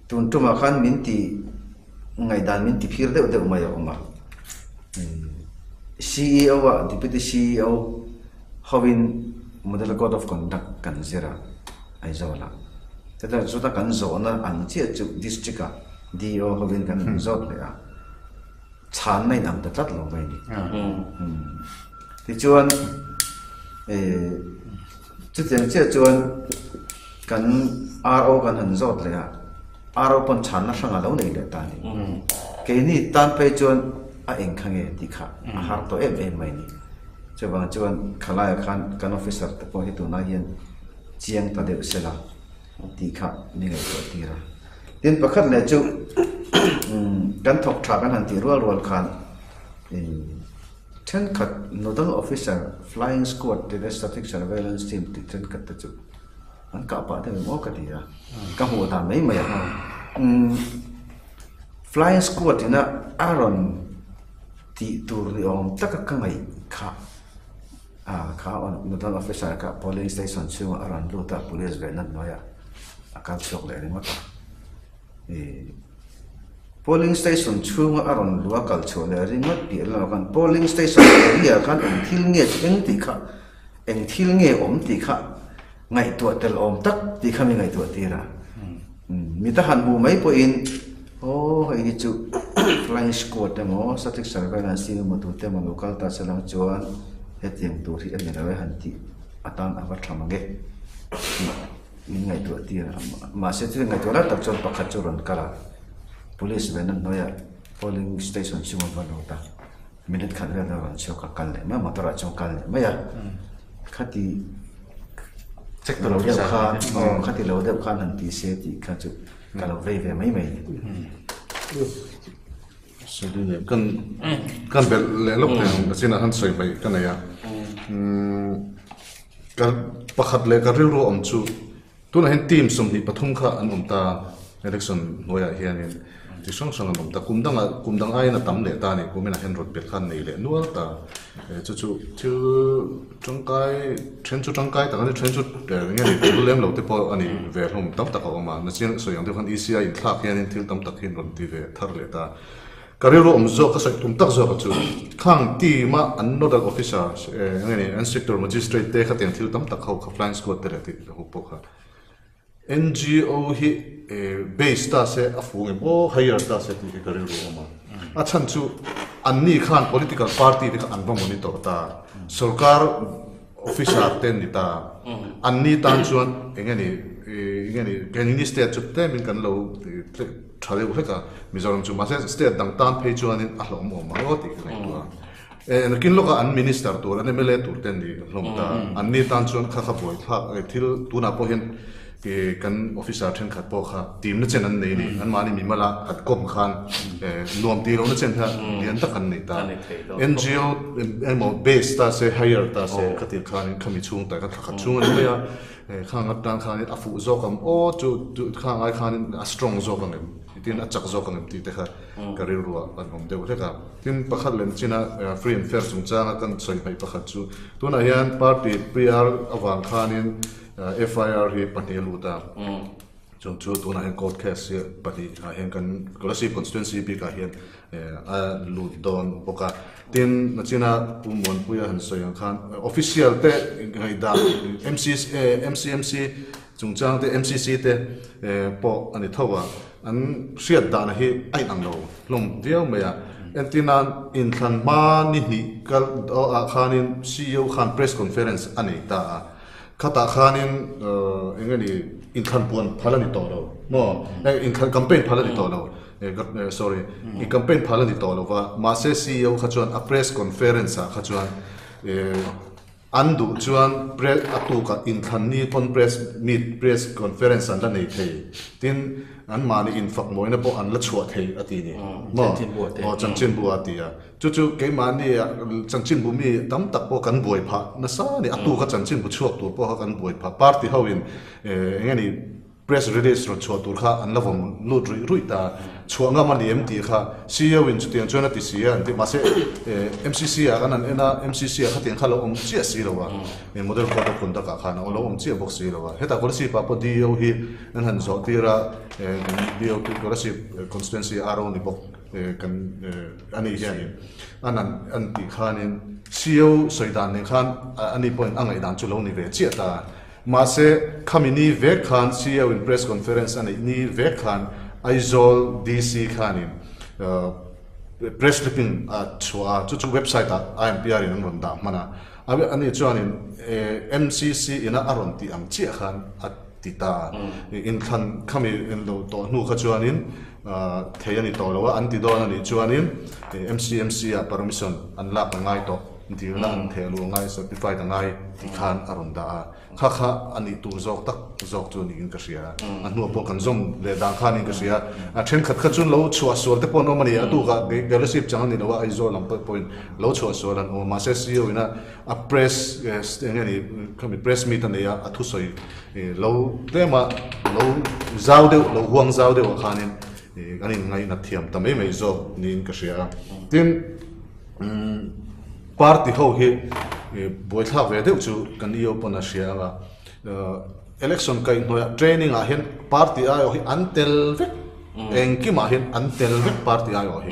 tun tu ma khan min ti ngai dan min ti phir de ma ya oma CEO wa deputy CEO hawin model code of conduct kan zera ai zola tata zota kan zona an che chu district a DO hawin kan zot le a chan nai nam ta tat lo mai ni ti chuan chu chen che chuan kan RO kan han zot le a RO pon chan na sanga lo nei le ta ni ke ni tan pe chuan a eng khange ti kha har to em mai ni chuan chuan khalai khan kan officer te po hi tu na hian chiang ta de sela ti kha ni ngai to ti ra tin pakhat le chu kan thok tha kan han ti rual khan ten khat nodal officer flying squad the static surveillance team ti ten khat ta chu an ka pa de mo ka ti ra ka hu ta mai mai flying squad ina aron ti tur ri om taka ka ngai kha kha on nodal officer ka polling station chu aron lu ta police ve nan noya akal chok le ri ma ta polling station chunga aron luwa kalcho le ringot pi la kan polling station area kan thil nge eng ti kha eng thil nge om ti kha ngai to tel om tak ti kha mi ngai to ti ra mi ta han bu mai po in hei chu flying squad te mo static surveillance team mo tu te mo local ta selang chuan hetiang tu ri an le han ti atan awa thamange mi ngai to ti ra ma se ti ngai to la tak chon pakhat churon kala police venan noya polling station chuma banota minute khan ra ran choka kalle ma motora chokal ma ya khati sector lo ya kha khati lo de khan han ti se ti kha chu kala ve ve mai mai so du kan bel le lok ne sina han soi bai kan ya kal pakhat le ka ru om chu tuna hen team som ni pathum kha an ta election noya hianin ti song song an ta kumdang ai na tam le ta ni kumena hen rot pet khan nei le nual ta chu chungkai ta kan chen chu nge ni lem lo te po ani ve hom tam ta ka ma na chen so yang te khan ECI in thak hianin thil tam tak hin ron ti ve thar le ta kariro omzo ka sai tum tak zo ka chu khang ti ma an nodal officer nge ni an sector magistrate te kha ten thil tam tak kha flying squad te ti ho po kha NGO hi base ta se afung bo higher ta se ti kariro ma a chan chu anni khan political party ri an ba monitor ta sarkar officer ten ni ta anni tan chuan engani ganini state chu te min kan lo thale u heka mizoram chu ma se state dang tan phe chuan in a hlom ma ro ti nei tu en kin loka an minister tur an MLA tur ten ni hlom ta anni tan chuan kha boi thak thil tu na po hen kan officer then khat po kha team na chen an nei ni an mani mi mala at kom khan nuam ti lo na chen tha lian tak an nei ta NGO emo base ta se higher ta se khatir khan khami chung ta kha chung an ya khang at tan khan afu zo kam o chu khang ai khan a strong zo kam tin a chak zo kam ti te kha karir ruwa an om de ka tin pakhat len china free and fair chungchang kan soi pai pakhat chu tuna hian party PR awang khanin FIR hi pati luta chung chu tuna hen court case pati hen kan Kolasib constituency bi ka hian a lut don boka tin nachina pumon puya han soyang khan official te gaida MCMC chungchang te MCC te po ani thowa an riat da na hi ai ang lo lom diau maya entinan Inthlan ma ni hi kal khanin CEO khan press conference ani ta khata khanin engani Inthlan puan phalani to lo mo Inthlan campaign phalani to lo sorry I campaign phalani to lo wa ma se CEO khachuan a press conference a khachuan andu chuan press atuka Inthlanni kon press conference an la nei thei tin an mani infak moina po an la chhuat thei ati ni mo changchin bu ati a chu ke mani changchin bu mi tam tak po kan buai pha na sa ni atuka changchin bu chuak tur po kan buai pha party hawin engani press release ro chhuat tur kha an lavom lu ruita chhuanga ma liam ti kha CEO in chutian chona ti sia anti ma se MCC a kan an ena MCC a khatin khalo chi si lo wa model code of conduct ka khana lo chi box si lo wa heta Kolasib pa po dio hi an han zo tira dio Kolasib constituency aro ni bok kan ani hianin anan anti khanin CEO soidan ne khan ani point angai dan chu lo ni ve chi ta ma se khamini ve khan CEO in press conference ani ni ve khan Aizol DC khanin press clipping chua chu website a IMPR in ronda mana abi ani chuanin MCC ina aron ti am chi khan atita Inthlan khami in lo to nu kha chuanin theyani to lo anti don ani chuanin MCMC a permission an lak ngai to dirla an thelu ngai certified ngai ti khan aronda kha ani tur zok tak zok chu ni in ka sia anu po kan zom le dang khan in ka sia a then khat chun lo chua sol te pon no mani atu ga Kolasib chang ni lo Aizol lam point lo chua sol an o ma se CEO ina a press ngani kami press meet an ya athu soi lo tema lo zau de lo huang zau de wa khanin ani ngai na thiam tam mai zo ni in ka sia tin party ho hi boy thak ve deuh chu kan io pona sianga election kai noya training a hen party ayo hi antel vek engki ma hen antel vek party ayo hi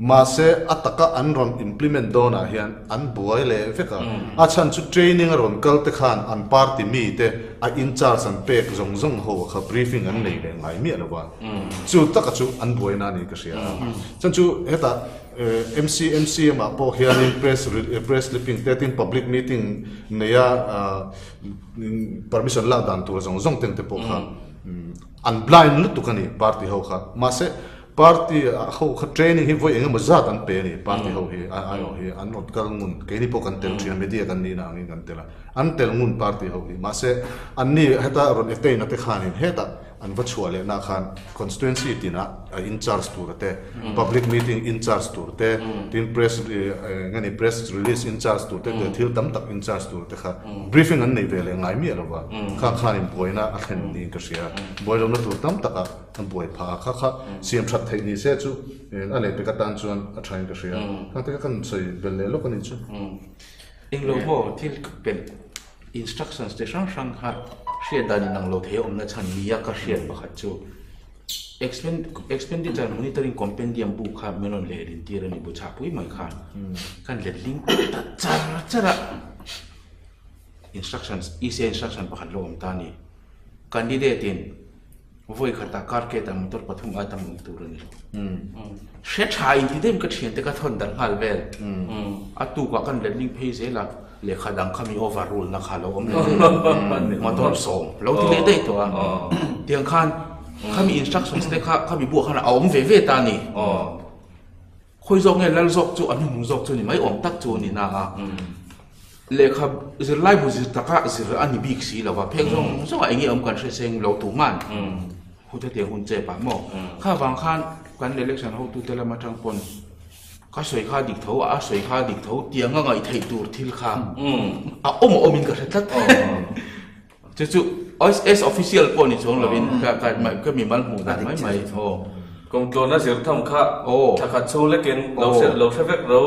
ma se ataka anron implement dona hian an buai le veka a chan chu training ron kal te khan an party mi te a in charge an pek zong ho kha briefing an nei le ngai mi lawa chu taka chu an buai na ni ka sia chan chu heta MC ma po hianin press clipping 13 public meeting neya permission la dan tu zong teng te po kha an blind lu tu kani party ho kha ma se party ho kha training hi voi engam zat an pe ni party ho hi ayo hi an not kal mun ke ni po kan tel trian media kan ni na ngi kan tela an tel mun party ho hi ma se an ni heta ron etei na te khanin heta an virtual na khan constituency tina in charge turte public meeting in charge turte tin press ngani press release in charge turte thil tam tak in charge turte kha briefing an nei vele ngai mi alwa khan in boina a khen ni ka sia boilo na tur tam taka an boi pha kha siam that thai ni se chu ale pe ka tan chuan a thain ka sia kha te kan soi belle lo kan chu englo ho thil pen instructions te sang ha share dan nang lo the om na chan miya ka share ba kha chu expenditure monitoring compendium book kha menon le rin tir ani bu cha pui mai khan kan le link ta chara instructions easy instruction pa khan lo om ta ni candidate in voi khata karke ta motor pathum a tam tur ni she tha in ti dem ka thien te ka thon dal hal vel atu ka kan le link page la le khadang khami overrule na khalo om le motor som lo ti le dei to a tiang khan khami instructions te khami bu khana om ve ta ni khoi zok nge lal zok chu an hung zok chu ni mai om tak chu ni na a le kha zir lai bu zir taka zir ani big si lawa pheng zong so ai ngi om kan se seng lo tu man hu te te hun che pa mo kha wang khan kan election ho tu te la ma thang pon ka soi kha dik tho a soi kha dik tho tiang nga ngai thei tur thil kha a omin ka thlat chu as official pon ni chong lovin ka mi mal mu dan mai ho công tròn nó sẽ thông khá thà khát sâu lấy kiến lâu sẽ vét lâu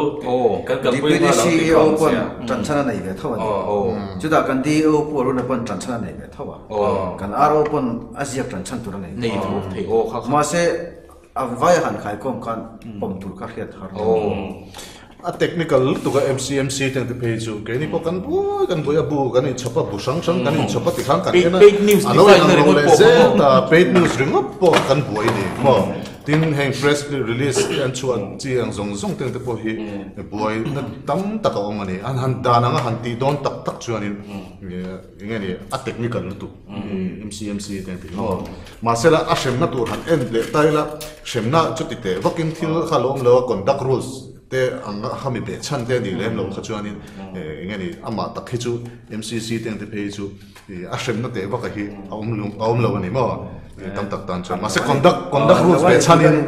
cần cần quên mà lâu thì không sẽ chẳng chắn này về thâu chứ ta cần đi ô bộ luôn là quân chẳng chắn này về thâu cần aro quân Asia chẳng chắn tụi này này thì mà sẽ vai hẳn khai công cần bom tụi các hiện thà a technical tu ka MCMC teng te page chu ke ni ko kan bu abu kan ni chapa bu sang kan ni chapa ti khang kan fake news alo na le ze ta fake news ring up po kan bu ni mo tin hang press release an chuan chi ang zong teng te po hi boy na tam tak a mani an han dana nga han ti don tak chuan in nge ni a technical tu mcmc te ti ma sela a shem na tur han end le taila shem na chuti te wakin thil khalom lo conduct rules te ang hami be chan te ni lem lo kha chuan in nge ni ama tak hi chu mcc te te pe chu a shem na te waka hi aum lo ni mo tam tak tan chuan ma se conduct rules be chan in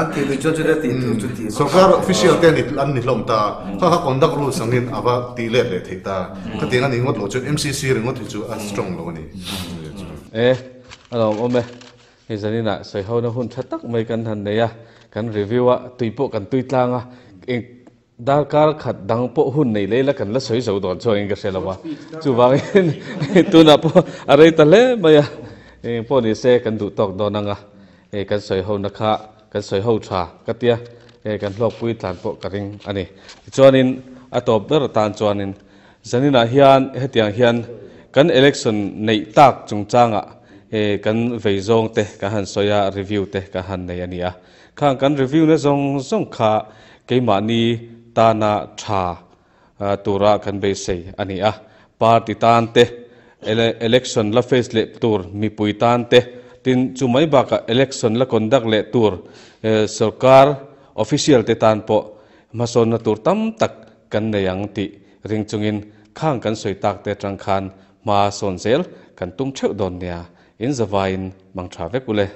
anti du chu de ti tu ti sarkar official te ni an ni hlom ta kha conduct rules angin ava ti le theita ka tinga ni ngot lo chu mcc ringot hi chu a strong lo ni alom ome he zanina soi ho na hun thatak mai kan han ne ya kan review a tuipo kan tuitlanga darkar khat dang po hun nei leila kan la soi zo don choing ka selawa chu wangin tuna po arai tale maya po ni se kan du tok donanga kan soi ho na kha kan soi ho tha katia kan hlok pui tlan po karing ani chonin atop ber tan chonin zanina hian hetiang hian kan election nei tak chungchanga kan veizong te ka han soya review te ka han nei ania khang kan review na zong kha keimani tana tha tura kan be sei ania party tan te election la face le tur mi pui tan te tin chumai ba ka election la conduct le tur sarkar official te tan po mason na tur tam tak kan neyang ti ring chungin khang kan soi tak te tang khan ma son zel kan tum theu don nia in zawain mang tha vek ule